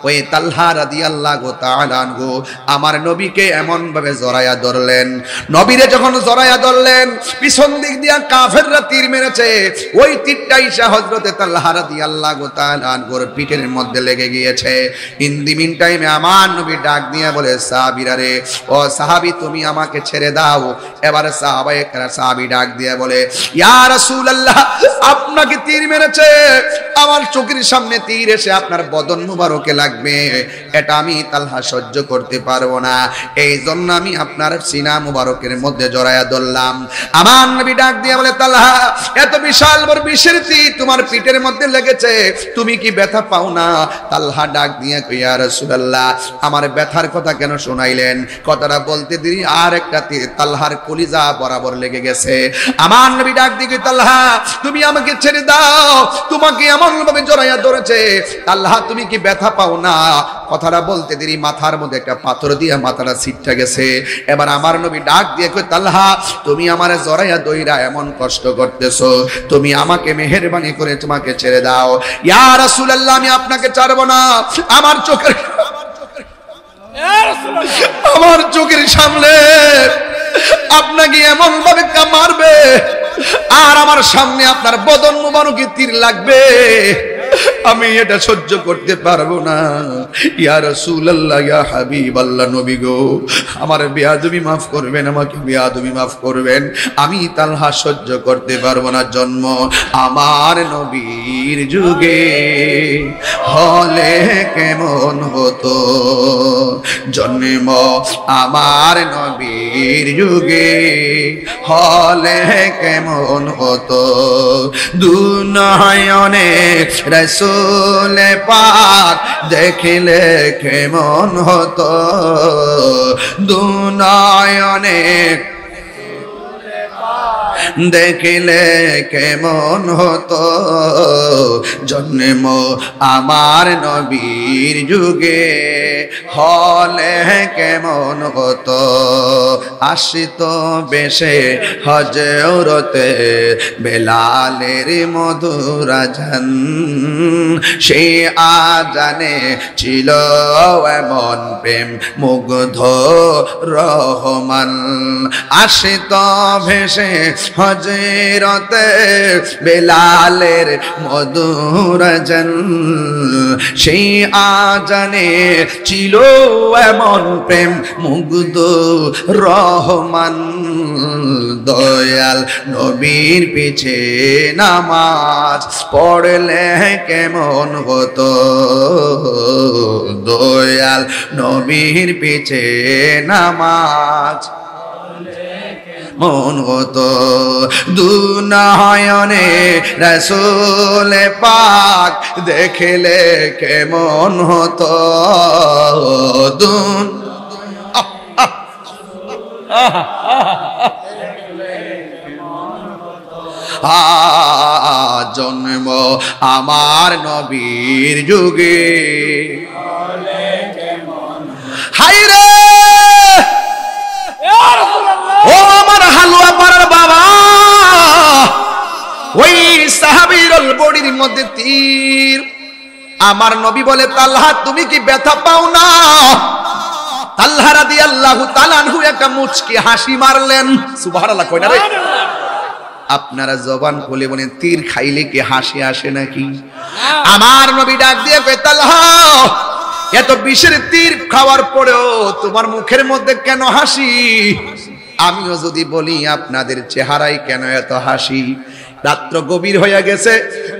ওই তালহা রাদিয়াল্লাহু তাআলা আনহু আমার নবীকে এমন ভাবে জড়ায়া ধরলেন। নবীরে যখন জড়ায়া ধরলেন, পিছন দিক দিয়া কাফেররা তীর মেরেছে। ওই তীরটা ইসা হযরতে তালহা রাদিয়াল্লাহু তাআলা আনহুর পিঠের মধ্যে লেগে গিয়েছে। ইন দি মিন টাইমে আমার নবী ডাক দিয়ে বলে, সাহাবীরা রে, ও সাহাবী তুমি আমাকে ছেড়ে দাও। এবারে সাহাবী ডাক দিয়ে বলে, ইয়া রাসূলুল্লাহ, আপনাকে তীর মেরেছে, আমার চোখের সামনে তীর এসে আপনার বদন মুবারকে লাগবে, এটা আমি তালহা সহ্য করতে পারবো না, এই জন্য আমি আপনার সিনা মুবারকের মধ্যে জড়ায়া ধরলাম। আমার নবী ডাক দিয়ে বলে, তালহা, এত বিশাল বড় বিষের তীর তোমার পিঠের মধ্যে লেগেছে, তুমি কি ব্যথা পাও না? তালহা ডাক দিয়ে কই, ইয়া রাসূলুল্লাহ, আমার ব্যথার কথা কেন শোনাইলেন? কথাটা বলতে দেরি আর একটা তীর তালহার কলিজা বরাবর লেগে গেছে। আমার নবী ডাক দিয়ে, তালহা, তুমি আমাকে ছেড়ে দাও, তোমাকে এমন ভাবে জড়াইয়া ধরেছে, তালহা তুমি কি ব্যথা পাও না? কথাটা বলতে দেরি মাথার মধ্যে একটা পাথর দিয়ে মাথাটা ছিটটা গেছে। এবার আমার নবী ডাক দিয়ে কই, তালহা, তুমি আমারে জড়াইয়া দইরা এমন কষ্ট করতেছো, তুমি আমাকে মেহেরবানি করে তোমাকে ছেড়ে দাও। ইয়া রাসূলুল্লাহ, আমি আপনাকে ছাড়বো না, আমার চোখের সামনে আপনাকে এমন ভাবে মারবে আর আমার সামনে আপনার বদন মুবারকে তীর লাগবে, আমি এটা সহ্য করতে পারবো না। ইয়া রাসূলুল্লাহ, ইয়া হাবিবাল্লাহ, নবী গো, আমার বেয়াদবি মাফ করবেন, আমাকে বেয়াদবি মাফ করবেন, আমি তালহা সহ্য করতে পারবো না। জন্ম আমার নবীর যুগে হলে কেমন হতো, জন্ম আমার নবীর যুগে হলে কেমন হতো, দুনয়নে রাসূল পাক দেখিলে কেমন হতো, দুনয়নে দেখিলে কেমন হতো, জন্ম আমার নবীর যুগে হলে কেমন হতো, আসিত বেশে হজরতে বেলালের মধুর আজান, সে আজানে ছিল এমন প্রেম মুগ্ধ রহমান, আসিত ভেসে হজরতে বেলালের মধুর আজান, সেই আজানে ছিল এমন প্রেম মুগ্ধ রহমান, দয়াল নবীর পিছে নামাজ পড়লে কেমন হতো, দয়াল নবীর পিছে নামাজ মন হতো, দুনয়নে রাসূল পাক দেখলে কেমন হতো, জন্ম আমার নবীর যুগে হায়রে, ও আমার হালুয়া পাড়ার বাবা, ওই সাহাবীর বডির মধ্যে তীর, আমার নবী বলে, তালহা তুমি কি ব্যথা পাও না? তালহা রাদিয়াল্লাহু তাআলা আনহু একটা মুচকি হাসি মারলেন। সুবহানাল্লাহ, কই না রে? আপনারা জবান খুলে বলেন, তীর খাইলে কি হাসি আসে নাকি? আমার নবী ডাক দিয়ে কয়, তালহা, এত বিষের তীর খাওয়ার পরেও তোমার মুখের মধ্যে কেন হাসি? আমিও যদি বলি, আপনাদের চেহারায় কেন এত হাসি? রাত্র গভীর হয়ে গেছে,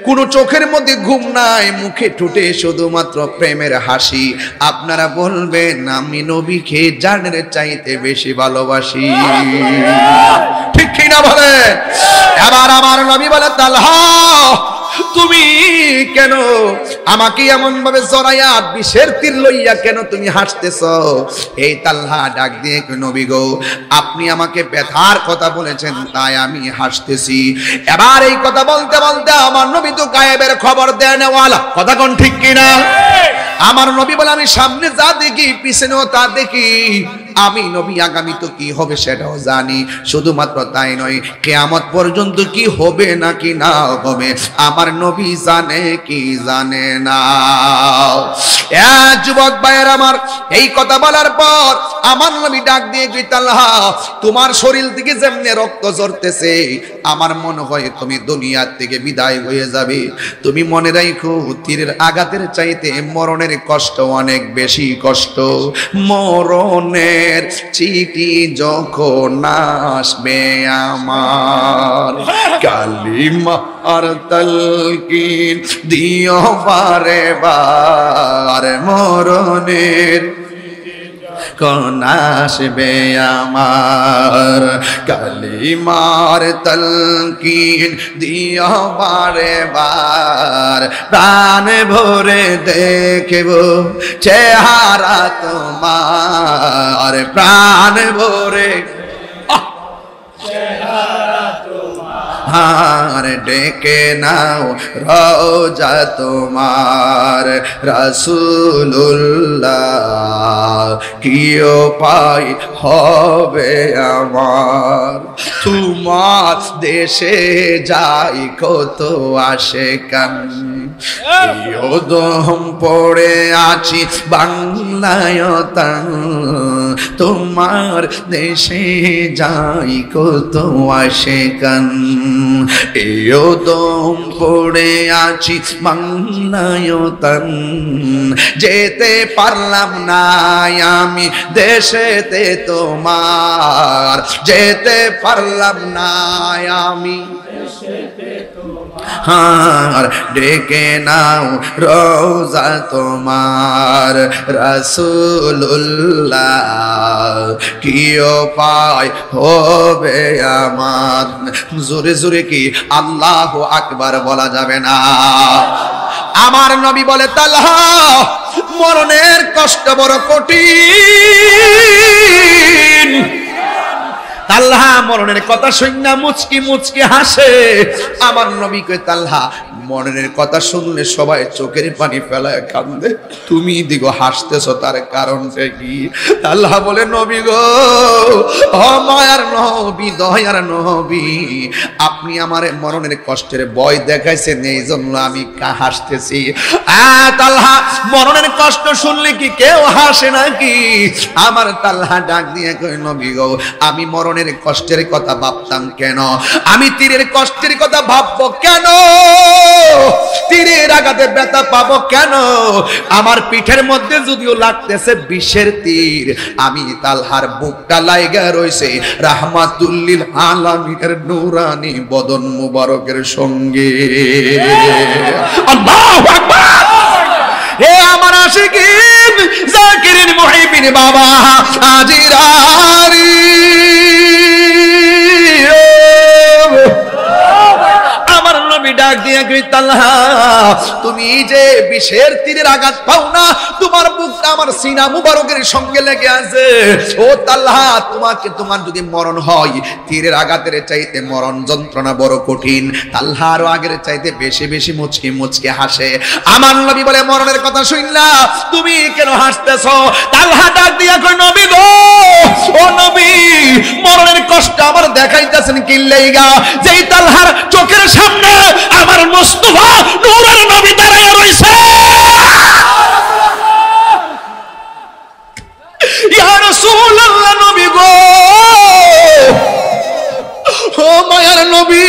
কোন চোখের মধ্যে ঘুম নাই, মুখে ঠোঁটে শুধুমাত্র প্রেমের হাসি। আপনারা বলবেন, আমি নবীকে জানের চাইতে বেশি ভালোবাসি, ঠিক কি না বলেন? এবার আমার নবী বলে, তালহা, তুমি কেন আমাকে এমন ভাবে জড়াইয়া বিষের তীর লইয়া কেন তুমি হাসতেছ? এই তালহা ডাক দিয়ে, নবী গো, আপনি আমাকে ব্যথার কথা বলেছেন তাই আমি হাসতেছি। এবার এই কথা বলতে বলতে আমার নবী তো গায়েবের খবর দেয় নেওয়ালা, কথা কোন ঠিক কিনা? আমার নবী বলে, আমি সামনে যা দেখি পিছনেও তা দেখি, আমি নবী আগামী তো কি হবে সেটাও জানি, শুধুমাত্র তাই নয়, কিয়ামত পর্যন্ত কি হবে নাকি না হবে আমার নবী জানে কি জানে না। যুবক ভাইয়ের আমার, এই কথা বলার পর আমার নবী ডাক দিয়ে কই, তালহা, তোমার শরীর থেকে যেমনে রক্ত ঝরতেছে, আমার মনে হয় তুমি দুনিয়ার থেকে বিদায় হয়ে যাবে। তুমি মনে রাখো, তীরের আঘাতের চাইতে মরণের কষ্ট অনেক বেশি কষ্ট, মরণে মরণের চিঠি যখন আসবে আমার, কালিমার তালকিন দিও বারে বার, মরণের কোন আসবে আমার, কালিমার তালকিন দিও বারে বার, প্রাণ ভরে দেখব চেহারা তোমার, প্রাণ ভরে আর ডেকে নাও রওজা তোমার, রাসূলুল্লাহ কি উপায় হবে আমার, তোমার দেশে যাই কত আশিকান, দম পড়ে আছি বাংলায় তান, তোমার দেশে যাই কত আশিকান, এও দম পড়ে আছি বাংলায় তান, যেতে পারলাম না আমি দেশেতে তোমার, যেতে পারলাম না আমি আর ডেকে নাও রওজা তোমার, রাসূলুল্লাহ কি উপায় হবে আমার, জোরে জোরে কি আল্লাহু আকবার বলা যাবে না? আমার নবী বলে, তালহা মরণের কষ্ট বড় কঠিন। তালহা মরণের কথা শুননা মুচকি মুচকি হাসে। আমার নবী কয়, তালহা মরণের কথা শুনলে সবাই চোখের পানি ফেলায় কান্দে, তুমি দিগো হাসতেছ, তার কারণটা কি? তালহা বলে, নবী গো, ও মায়ার নবী, দয়ার নবী, আপনি আমারে মরণের কষ্টের ভয় দেখাইছেন, এই জন্য আমি হাসতেছি। তালহা মরণের কষ্ট শুনলে কি কেউ হাসে নাকি? আমার তালহা ডাক দিয়ে কয়, নবী গো, আমি মরণের কষ্টের কথা ভাবতাম কেন? আমি তীরের কষ্টের কথা ভাববো কেন? তীরের আঘাতে ব্যথা পাবো কেন? আমার পিঠের মধ্যে যদিও লাগতেছে বিষের তীর, আমি তালহার বুকটা লাইগা রইছে রাহমাতুল লিল আলামিনের নূরানি বদন মুবারকের সঙ্গে। আল্লাহু আকবার। হে আমার আশিকিন জাকিরিন মুহিবিন বাবা আজিরারি, আমার নবী ডাক দিয়ে কই, তালহা তুমি যে বিষের তীরের আঘাত পাও না, তোমার বুকটা আমার সিনা মুবারকের সঙ্গে লেগে আছে। ও তালহা, তোমার যদি মরণ হয়, তীরের আঘাতের চাইতে মরণ যন্ত্রণা বড় কঠিন। তালহা আরো আগের চাইতে বেশি বেশি মুচকি মুচকি হাসে। আমার নবী বলে, মরণের কথা শুনলা তুমি কেন হাসতেছ? তালহা ডাক দিয়া কই, নবী গো, ও নবী, মরণের কষ্ট আমার দেখাইতেছেন কি লাইগা? যেই তালহার চোখের সামনে আমার মুস্তাফা নূরের নবী দাঁড়ায় রইছে। ইয়া রাসূলুল্লাহ, নবী গো, ও মায়ার নবী,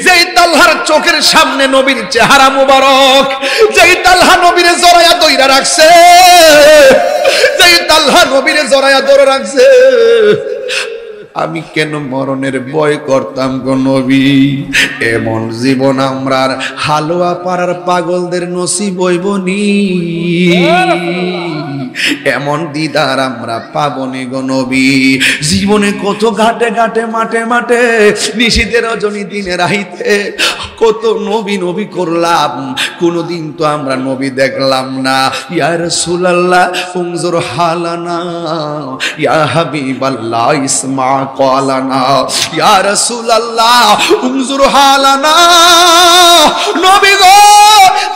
যেই তালহার চোখের সামনে নবীর চেহারা মুবারক, যেই তালহা নবীর জড়ায়া দইরা রাখছে, যেই তালহা নবীর জড়ায়া ধরে রাখছে, আমি কেন মরণের ভয় করতাম গো নবী? এমন জীবন আমরার হালুয়া পাড়ার পাগলদের নসিব হইবনি, এমন দিদার আমরা পাবনি গো নবী। জীবনে কত ঘাটে ঘাটে মাঠে মাঠে নিশীথে রজনী দিনে রাইতে কত নবী নবী করলাম, কোনদিন তো আমরা নবী দেখলাম না। ইয়া রাসূলুল্লাহ উনজুর হালানা, ইয়া হাবিবাল্লাহ ইসমা ক্বালানা, ইয়া রাসূলুল্লাহ উনজুর হালানা, নবী গো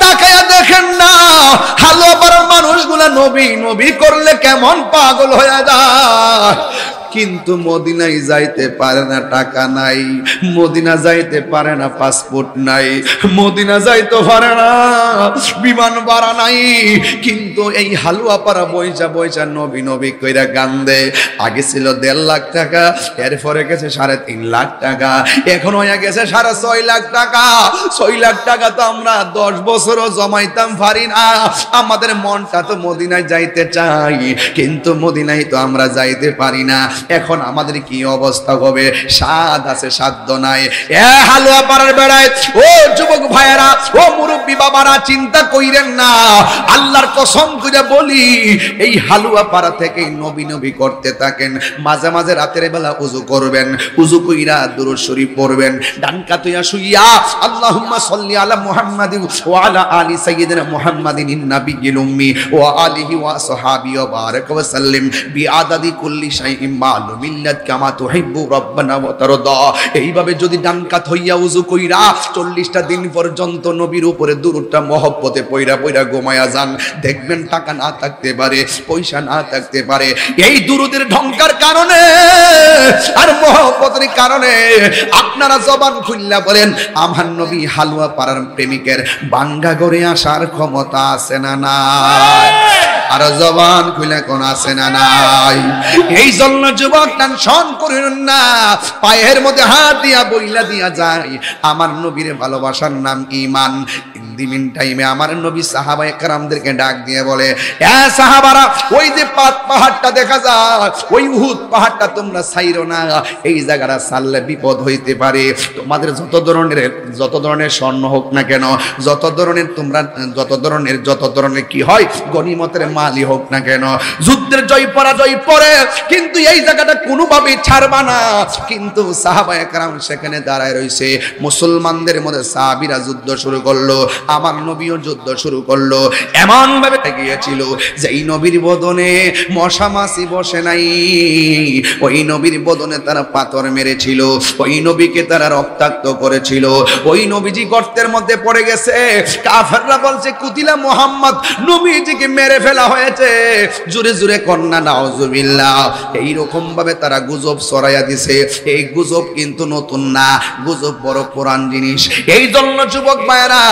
তাকায়া দেখেন না, হালুয়া পাড়ার মানুষগুলা নবী নবী করলে কেমন পাগল হয়ে যায়। কিন্তু মদিনায় যাইতে পারে না, টাকা নাই। মদিনা যাইতে পারে না, পাসপোর্ট নাই। মদিনা যাইতে পারে না, বিমান ভাড়া নাই। কিন্তু এই হালুয়া পাড়া বইসা বইসা নবী নবী কইরা কান্দে। আগে ছিল 1.5 লাখ টাকা, এরপরে গেছে 3.5 লাখ টাকা, এখন হয়ে গেছে 6.5 লাখ টাকা। 6 লাখ টাকা তো আমরা 10 বছরও জমাইতাম পারি না। আমাদের মনটা তো মদিনায় যাইতে চাই, কিন্তু মদিনায় তো আমরা যাইতে পারি না। এখন আমাদের কি অবস্থা হবে? স্বাদ আছে, সাধ্য নাই। এ হালুয়া পাড়ার বেড়ায় ও যুবক ভাইয়েরা, ও মুরব্বী বাবারা, চিন্তা কইরেন না। আল্লাহর কসম করে বলি, এই হালুয়া পাড়া থেকে নবী নবী করতে থাকেন। মাঝে মাঝে রাতের বেলা উযু করবেন, উযু কইরা দুরূদ শরীফ পড়বেন। ডান কাতুয়া শুইয়া আল্লাহুম্মা সাল্লি আলা মুহাম্মাদিন ওয়া আলা আলি সাইয়্যিদিনা মুহাম্মাদিন নাবিয়্যিল উম্মি ওয়া আলিহি ওয়া সাহাবিহি ওয়া বারাক ওয়া সাল্লিম বিআদাদি কুল্লি শাইইন মালুমিল্লাত কামা তুহিব্বু রাব্বানা ওয়া তারদা। এইভাবে যদি ডান কাত হইয়া উযু কইরা 40টা দিন পর্যন্ত নবীর উপরে দুরূদটা মহব্বতে পয়রা পয়রা ঘুমায়া যান, দেখবেন টাকা না থাকতে পারে, পয়সা না থাকতে পারে, এই দুরূদের ঢঙ্কার কারণে আর মহব্বতের কারণে আপনারা জবান খুললা বলেন, আমার নবী হালুয়া পাড়ার প্রেমিকের বাঙ্গা করে আসার ক্ষমতা আছে না নাই? আর জবান খুলে কোন আছে না নাই? এই জন্য যুবক টেনশন করেন না, পায়ের মধ্যে হাত দিয়া বইলা দিয়া যায়, আমার নবীর ভালোবাসার নাম ঈমান। দিমিন টাইমে আমার নবী সাহাবায়ে কেরামদেরকে ডাক দিয়ে বলে, এ সাহাবারা, ওই যে পাহাড়টা দেখা যায়, ওই উহুদ পাহাড়টা তোমরা ছাইরো না। এই জায়গাটা ছাড়লে বিপদ হইতে পারে। তোমাদের যত ধরনের স্বর্ণ হোক না কেন, যত ধরনের কি হয় গনিমতের মালই হোক না কেন, যুদ্ধের জয় পরাজয় পরে কিন্তু এই জায়গাটা কোনোভাবেই ছাড়বা না। কিন্তু সাহাবায়ে কেরাম সেখানে দাঁড়ায় রইছে। মুসলমানদের মধ্যে সাহাবীরা যুদ্ধ শুরু করলো, আমার নবীও যুদ্ধ শুরু করলো। এমন ভাবে গিয়েছিল যে এই নবীর বদনে মশা মাছি বসে নাই, ওই নবীর বদনে তারা পাথর মেরেছিল, ওই নবীকে তারা রক্তাক্ত করেছিল, ওই নবীজি গর্তের মধ্যে পড়ে গেছে। কাফেররা বলছে, কুতিলা মুহাম্মদ, নবীজিকে মেরে ফেলা হয়েছে। জোরে জোরে কন্না নাউজুবিল্লাহ। এইরকম ভাবে তারা গুজব ছড়াইয়া দিছে। এই গুজব কিন্তু নতুন না, গুজব বড় পুরান জিনিস। এই জন্য যুবক ভাইরা,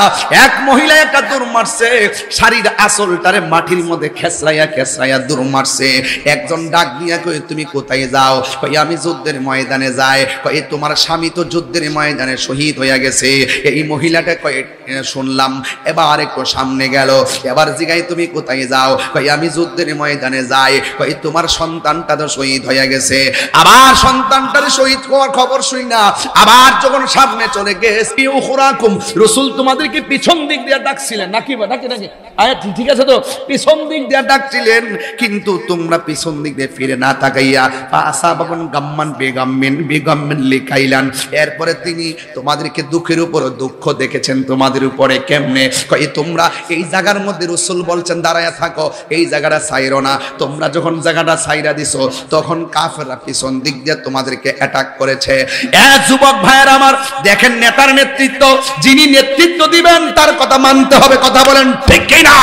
এক মহিলা একটা দৌড় মারছে, শাড়ির আঁচলটারে মাটির মধ্যে খেসরাইয়া দৌড় মারছে। একজন ডাক দিয়া কই, তুমি কোথায় যাও? কই, আমি যুদ্ধের ময়দানে যাই। কই, তোমার স্বামী তো যুদ্ধের ময়দানে শহীদ হয়ে গেছে। এই মহিলাটা কই, শুনলাম। এবার একটু সামনে গেল, এবার জিগাই, তুমি কোথায় যাও? কই, আমি যুদ্ধের ময়দানে যাই। কই, তোমার সন্তানটা তো শহীদ হয়ে গেছে। আবার সন্তানটার শহীদ হওয়ার খবর শুই না, আবার যখন সামনে চলে গেছে, উখরাকুম, রাসূল তোমাদেরকে পিছন দিক দিয়ে ডাকছিলেন নাকি? ঠিক আছে তো, পিছন দিক দিয়ে ডাকছিলেন, কিন্তু তোমরা পিছন দিক দিয়ে ফিরে না তাকাইয়া আসাবাকুন গাম্মান বেগাম্মিন লিখাইলান। এরপরে তিনি তোমাদেরকে দুঃখের উপর দুঃখ দেখেছেন, তোমাদের উপরে কেমনে? কই, তোমরা এই জায়গার মধ্যে রাসূল বলছেন দাঁড়ায়া থাকো, এই জায়গাটা ছাইরো না। তোমরা যখন জায়গাটা ছাইরা দিছো, তখন কাফেররা পিছন দিক দিয়ে তোমাদেরকে অ্যাটাক করেছে। যুবক ভাইয়ের আমার, দেখেন নেতার নেতৃত্ব, যিনি নেতৃত্ব দিবেন তার কথা মানতে হবে। কথা বলেন ঠিক কি না?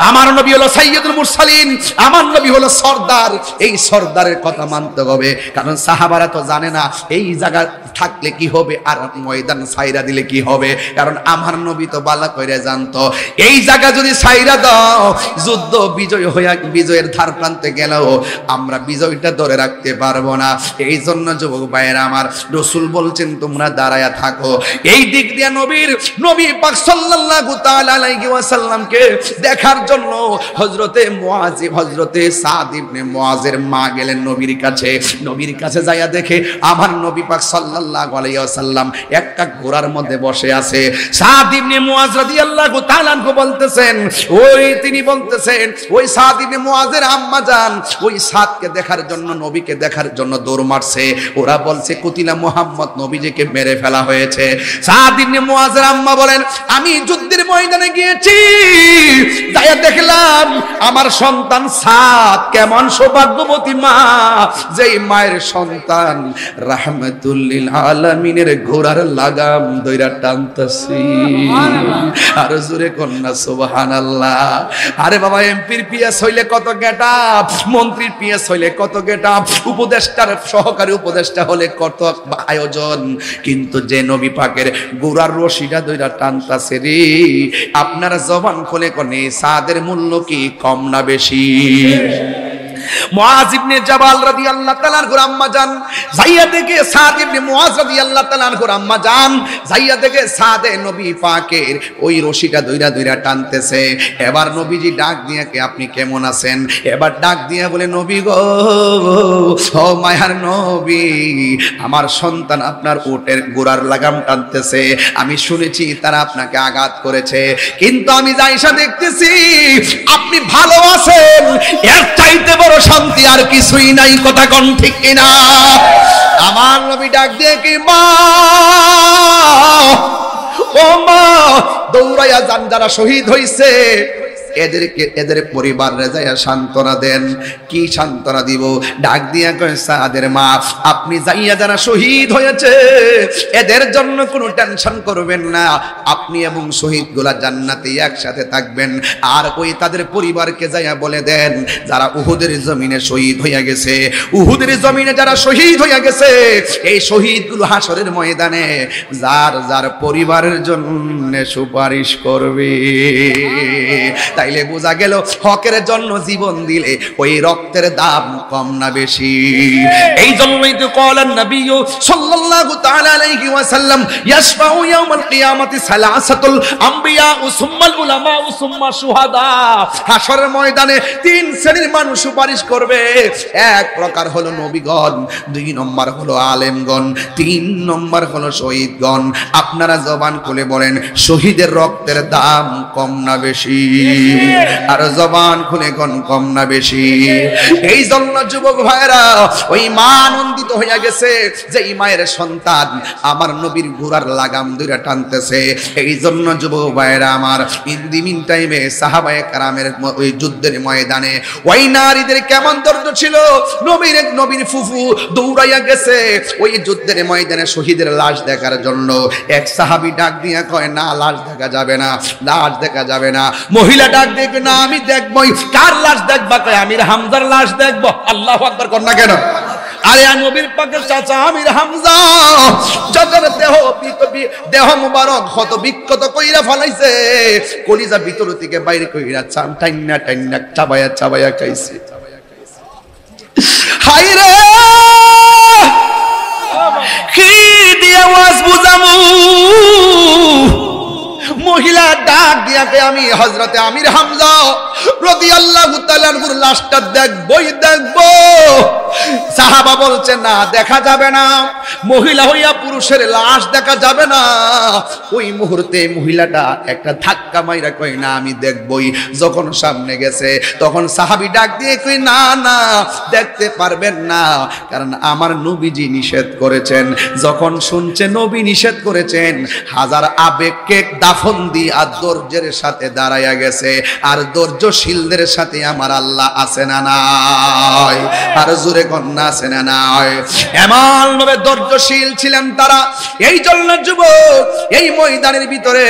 আমার নবী হলো সাইয়্যিদুল মুরসালিন, আমার নবী হলো সরদার। এই সরদারের কথা মানতে হবে, কারণ সাহাবারা তো জানে না এই জায়গা থাকলে কি হবে আর ময়দান ছাইরা দিলে কি হবে। কারণ আমার নবী তো ভালো করে জানতো, এই জায়গা যদি ছাইরা দাও, যুদ্ধ বিজয়ের ধার প্রান্তে গেলেও আমরা বিজয়টা ধরে রাখতে পারবো না। এই জন্য যুবক ভাইয়েরা আমার, রাসূল বলছেন তোমরা দাঁড়ায়া থাকো। এই দিক দিয়ে নবী পাক সাল্লাল্লাহু তাআলা আলাইহি ওয়াসাল্লামকে দেখার জন্য হযরতে সাদ ইবনে মুআযের মা গেলেন নবীর কাছে। নবীর কাছে যাইয়া দেখে আমার নবী পাক সাল্লাল্লাহু আলাইহি ওয়াসাল্লাম একটা ঘোড়ার মধ্যে বসে আছে। সাদ ইবনে মুআয রাদিয়াল্লাহু তাআলা আনহু বলতেছেন, তিনি বলতেছেন ওই সাদ ইবনে মুআযের আম্মা জান ওই সাদকে দেখার জন্য, নবীকে দেখার জন্য দৌড় মারছে। ওরা বলছে, কুতিলা মুহাম্মদ, নবীজিকে মেরে ফেলা হয়েছে। সাদ ইবনে মুআযের আম্মা বলেন, আমি যুদ্ধের ময়দানে গিয়েছি, যায়া দেখলাম আমার সন্তান সাদ কেমন সৌভাগ্যবতী মা, যেই মায়ের সন্তান রাহমাতুল লিল আলামিনের ঘোড়ার লাগাম দইরা টানতাছি। আর জোরে কন্যা সুবহানাল্লাহ। আরে বাবা, এমপির পিএস হইলে কত গেটআপ, মন্ত্রীর পিএস হইলে কত গেটআপ, উপদেষ্টার সহকারী উপদেষ্টা হলে কত আয়োজন, কিন্তু যে নবী পাকের গোড়ার রশিটা দইরা টানতাছে রে, আপনারা জবান খুলে কোনে সাদের মূল্য কি কম না বেশি? মুআজ ইবনে জাবাল রাদিয়াল্লাহু তাআলা আনহু আম্মা জান যাইয়া দেখে সাদ ইবনে মুআজ রাদিয়াল্লাহু তাআলা আনহু আম্মা জান যাইয়া দেখে সাদে নবী পাকের ওই রশিটা দইরা দইরা টানতেছে। এবার নবীজি ডাক দিয়া কে আপনি কেমন আছেন, এবার ডাক দিয়া বলে নবী গো, ও মায়ার নবী, আমার সন্তান আপনার উটের গোড়ার লাগাম টানতেছে, আমি শুনেছি তারা আপনাকে আঘাত করেছে, কিন্তু আমি যাইসা দেখতেছি আপনি ভালো আছেন, এর চাইতে বড় শান্তি আর কিছুই নাই। কথা কোন ঠিক কিনা? আমার নবী ডাক দিয়ে কি মা, ও মা, দৌড়াইয়া যান যারা শহীদ হইছে এদেরকে, এদের পরিবার রেজায়া সান্ত্বনা দেন। কি সান্ত্বনা দিব? ডাক দিয়া কয় সাদের মা, আপনি যাইয়া যারা শহীদ হয়েছে এদের জন্য কোনো টেনশন করবেন না, আপনি এবং শহীদ গুলা জান্নাতে একসাথে থাকবেন। আর ওই তাদের পরিবারকে যাইয়া বলে দেন যারা উহুদের জমিনে শহীদ হইয়া গেছে, উহুদের জমিনে যারা শহীদ হইয়া গেছে, এই শহীদগুলো হাসরের ময়দানে যার যার পরিবারের জন্য সুপারিশ করবে। তাইলে বোঝা গেল হকের জন্য জীবন দিলে ওই রক্তের দাম কম না বেশি। এই জন্যই তো কলেন নবী সাল্লাল্লাহু তাআলা আলাইহি ওয়াসাল্লাম, ইয়াশফাউ ইয়াউমাল কিয়ামাতি সালাসাতুল আম্বিয়া সুম্মাল উলামা সুম্মা শুহাদা। হাসরের ময়দানে তিন শ্রেণীর মানুষ সুপারিশ করবে। এক প্রকার হলো নবীগণ, দুই নম্বর হলো আলেমগণ, তিন নম্বর হলো শহীদগণ। আপনারা জবান খুলে বলেন শহীদের রক্তের দাম কম না বেশি? আর জবান খুলে কোন কম না বেশি? এই জন্য যুবক ভাইরা, ওই মা আনন্দিত হইয়া গেছে যে এই মায়ের সন্তান আমার নবীর ঘোড়ার লাগাম ধরে টানতেছে। এই জন্য যুবক ভাইরা আমার, ইন দি মিন টাইমে সাহাবায়ে কেরামের ওই যুদ্ধের ময়দানে ওই নারীদের কেমন ধৈর্য ছিল। নবীর ফুফু দৌড়াইয়া গেছে ওই যুদ্ধের ময়দানে শহীদের লাশ দেখার জন্য। এক সাহাবী ডাক দিয়া কয় না, লাশ দেখা যাবে না, লাশ দেখা যাবে না। মহিলা ডাক দেখবে না, আমি দেখবই। কার লাশ দেখবা? কয় আমির হামজার লাশ দেখবো। আল্লাহু আকবার কর না কেন? আরে নবীর পাকের চাচা আমির হামজা যাদের দেহ মুবারক ক্ষত বিক্ষত কইরা ফলাইছে, কলিজা ভিতর থেকে বাইরে কইরা টাইনা টাইনা চাবায়া চাবায়া খাইছে। হায় রে, কি দিয়ে ওয়াজ বুঝামু? মহিলা ডাক দিয়াকে আমি হযরতে আমির হামজা রাদিয়াল্লাহু তাআলা আনহুর লাশটা দেখবই দেখবো। সাহাবা বলছে না, দেখা যাবে না। মহিলা হইয়া পুরুষের লাশ দেখা যাবে না। ওই মুহূর্তে মহিলাটা একটা ধাক্কা মাইরা কই না, আমি দেখবই। যখন সামনে গেছে তখন সাহাবী ডাক দিয়ে কই না না, দেখতে পারবেন না, কারণ আমার নবীজি নিষেধ করেছেন। যখন শুনছে নবী নিষেধ করেছেন, হাজার আবেগকে দাফন দিয়ে আর ধৈর্যের সাথে দাঁড়াইয়া গেছে। আর ধৈর্যশীলদের সাথে আমার আল্লাহ আছে না নাই? আর জোরে কন্যা আছে না নাই? এমন ভাবে ধৈর্যশীল ছিলেন তারা। এই জন্য যুবক, এই ময়দানের ভিতরে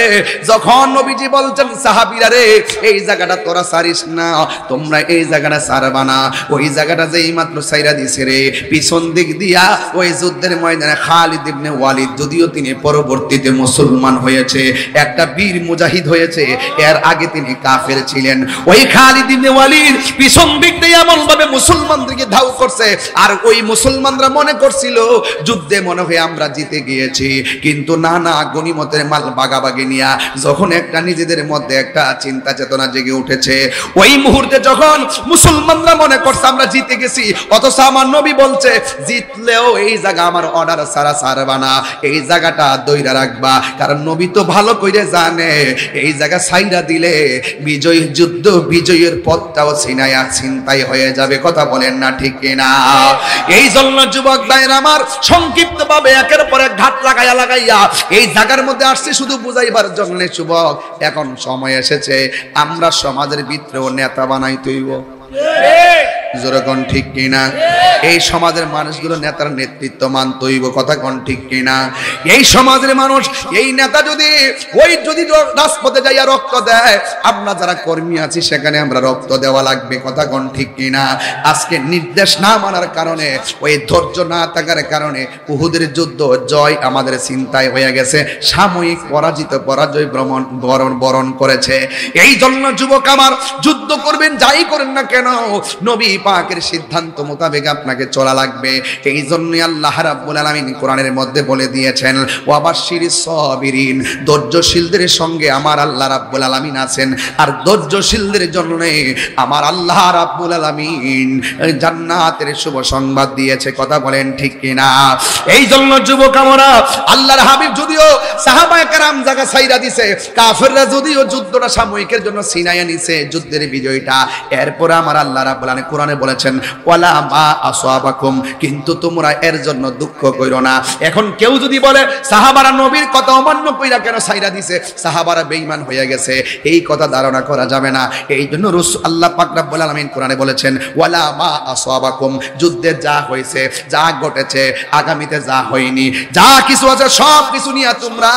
যখন নবীজি বলছেন সাহাবীরা রে, এই জায়গাটা তোরা ছাড়িস না, তোমরা এই জায়গাটা ছাড়বা না, ওই জায়গাটা যেই মাত্র ছাইরা দিছে রে, পিছন দিক দিয়া ওই যুদ্ধের ময়দানে খালিদ ইবনে ওয়ালিদ, যদিও তিনি পরবর্তীতে মুসলমান হয়েছে, একটা বীর মুজাহিদ হয়েছে, এর আগে তিনি কাফের ছিলেন। ওই খালিদ ইবনে ওয়ালিদ পিছন দিক দিয়ে এমন ভাবে মুসলমানদেরকে ধাও করছে, আর ওই মুসলমানরা মনে করছিল যুদ্ধে মনে হয় আমরা জিতে গিয়েছি, কিন্তু না না, গনিমতের মাল বাগাবাগি নিয়া যখন একটা নিজেদের মধ্যে একটা চিন্তা চেতনা জেগে উঠেছে, ওই মুহূর্তে যখন মুসলমানরা মনে করছে আমরা জিতে গেছি, অথচ আমার নবী বলছে জিতলেও এই জায়গা আমার অর্ডার ছাড়া ছাড়বা না, এই জায়গাটা দইরা রাখবা, কারণ নবী তো ভালো করে জানে এই জায়গা ছাইরা দিলে বিজয় যুদ্ধ বিজয়ের পথটাও ছিনায়া ছিনতাই হয়ে যাবে। কথা বলেন না ঠিক কিনা? এই জন্য যুবক ভাইরা আমার সংক্ষিপ্ত ভাবে একের পর এক ঘাট লাগাইয়া এই জায়গার মধ্যে আসছে শুধু বুঝাইবার জন্য। যুবক, এখন সময় এসেছে আমরা সমাজের ভিতরেও নেতা বানাইতে হইব। জোরে কোন ঠিক কিনা? এই সমাজের মানুষগুলো নেতার নেতৃত্ব মানতে হইব। কথা কোন ঠিক কিনা? এই সমাজের মানুষ, এই নেতা যদি রাজপথে যাইয়া রক্ত দেয়, আমরা যারা কর্মী আছি সেখানে আমরা রক্ত দেওয়া লাগবে। কথা কোন ঠিক কিনা? আজকে নির্দেশ না মানার কারণে, ওই ধৈর্য না থাকার কারণে উহুদের যুদ্ধ জয় আমাদের চিন্তায় হয়ে গেছে, সাময়িক পরাজয় বরণ করেছে। এই জন্য যুবক আমার, যুদ্ধ করবেন যাই করেন না কেন, নবী পাকের সিদ্ধান্ত মোতাবেক আপনাকে চলা লাগবে। এই জন্যই আল্লাহ রাব্বুল আলামিন কোরআনের মধ্যে বলে দিয়েছেন, ওয়াবাশশিরিস সাবিরিন, ধৈর্যশীলদের সঙ্গে আমার আল্লাহ রাব্বুল আলামিন আছেন। আর ধৈর্যশীলদের জন্য আমার আল্লাহ রাব্বুল আলামিন জান্নাতের শুভ সংবাদ দিয়েছে। কথা বলেন ঠিক কিনা? এই জন্য যুবক আমরা, আল্লাহর হাবিব যদিও সাহাবায়ে কেরাম জায়গা ছাইরা দিছে, কাফেররা যদিও যুদ্ধটা সাময়িকের জন্য ছিনাইয়া নিছে যুদ্ধের বিজয়টা, এরপর আমার আল্লাহ রাব্বুল আলামিন কোরআনে বলেছেন, ওয়ালা মা আসওয়াবাকুম, কিন্তু তোমরা এর জন্য দুঃখ কইরো না। এখন কেউ যদি বলে সাহাবারা নবীর কথা অমান্য কইরা কেন ছাইরা দিছে, সাহাবারা বেঈমান হয়ে গেছে, এই কথা ধারণা করা যাবে না। এই জন্য আল্লাহ পাক রব্বুল আলামিন কোরআনে বলেছেন, ওয়ালা মা আসওয়াবাকুম, যুদ্ধে যা হয়েছে, যা ঘটেছে, আগামীতে যা হয়নি, যা কিছু আছে সব কিছু নিয়ে তোমরা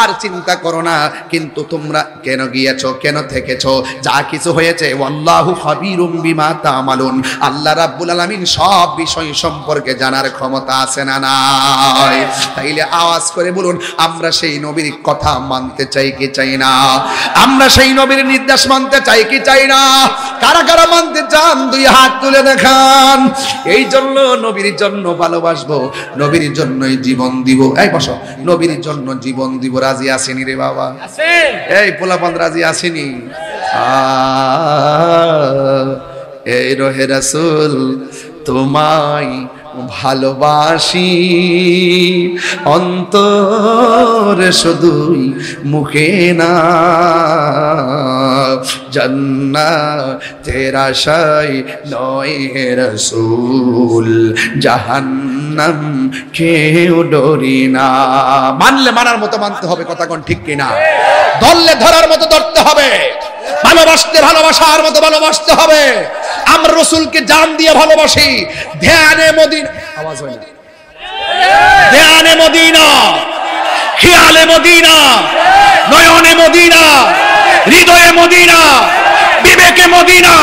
আর চিন্তা করো না। কিন্তু তোমরা কেন গিয়েছো, কেন থেকেছো, যা কিছু হয়েছে, ওয়াল্লাহু খাবীরুম বিমা তা'মালুন, আল্লাহ রাব্বুল আলামিন সব বিষয় সম্পর্কে জানার ক্ষমতা আছে না নাই? তাইলে আওয়াজ করে বলুন, আমরা সেই নবীর কথা মানতে চাই কি চাই না? আমরা সেই নবীর নির্দেশ মানতে চাই কি চাই না? কারা কারা মানতে চান দুই হাত তুলে দেখান। এই জন্য নবীর জন্য ভালোবাসবো, নবীর জন্যই জীবন দিব। এই বসো, নবীর জন্য জীবন দিব। রাজি আসেনি রে বাবা? এই পোলাপান রাজি আসেনি? এই রহে রাসূল তোমায় ভালোবাসি, অন্তরে শুধুই মুখে না, জান্নাতের আশায় নয় হে রাসূল, জাহান্নাম কেউ ডরি না। মানলে মানার মতো মানতে হবে। কথা কোন ঠিক কিনা? ধরলে ধরার মতো ধরতে হবে, ভালোবাসতে ভালোবাসার মতো ভালোবাসতে হবে। আমরা রাসূলকে জান দিয়ে ভালোবাসি। ধ্যানে মদিনা, আওয়াজ হয় না, ধ্যানে মদিনা, খেয়ালে মদিনা, নয়নে মদিনা, হৃদয়ে মদিনা, বিবেকে মদিনা,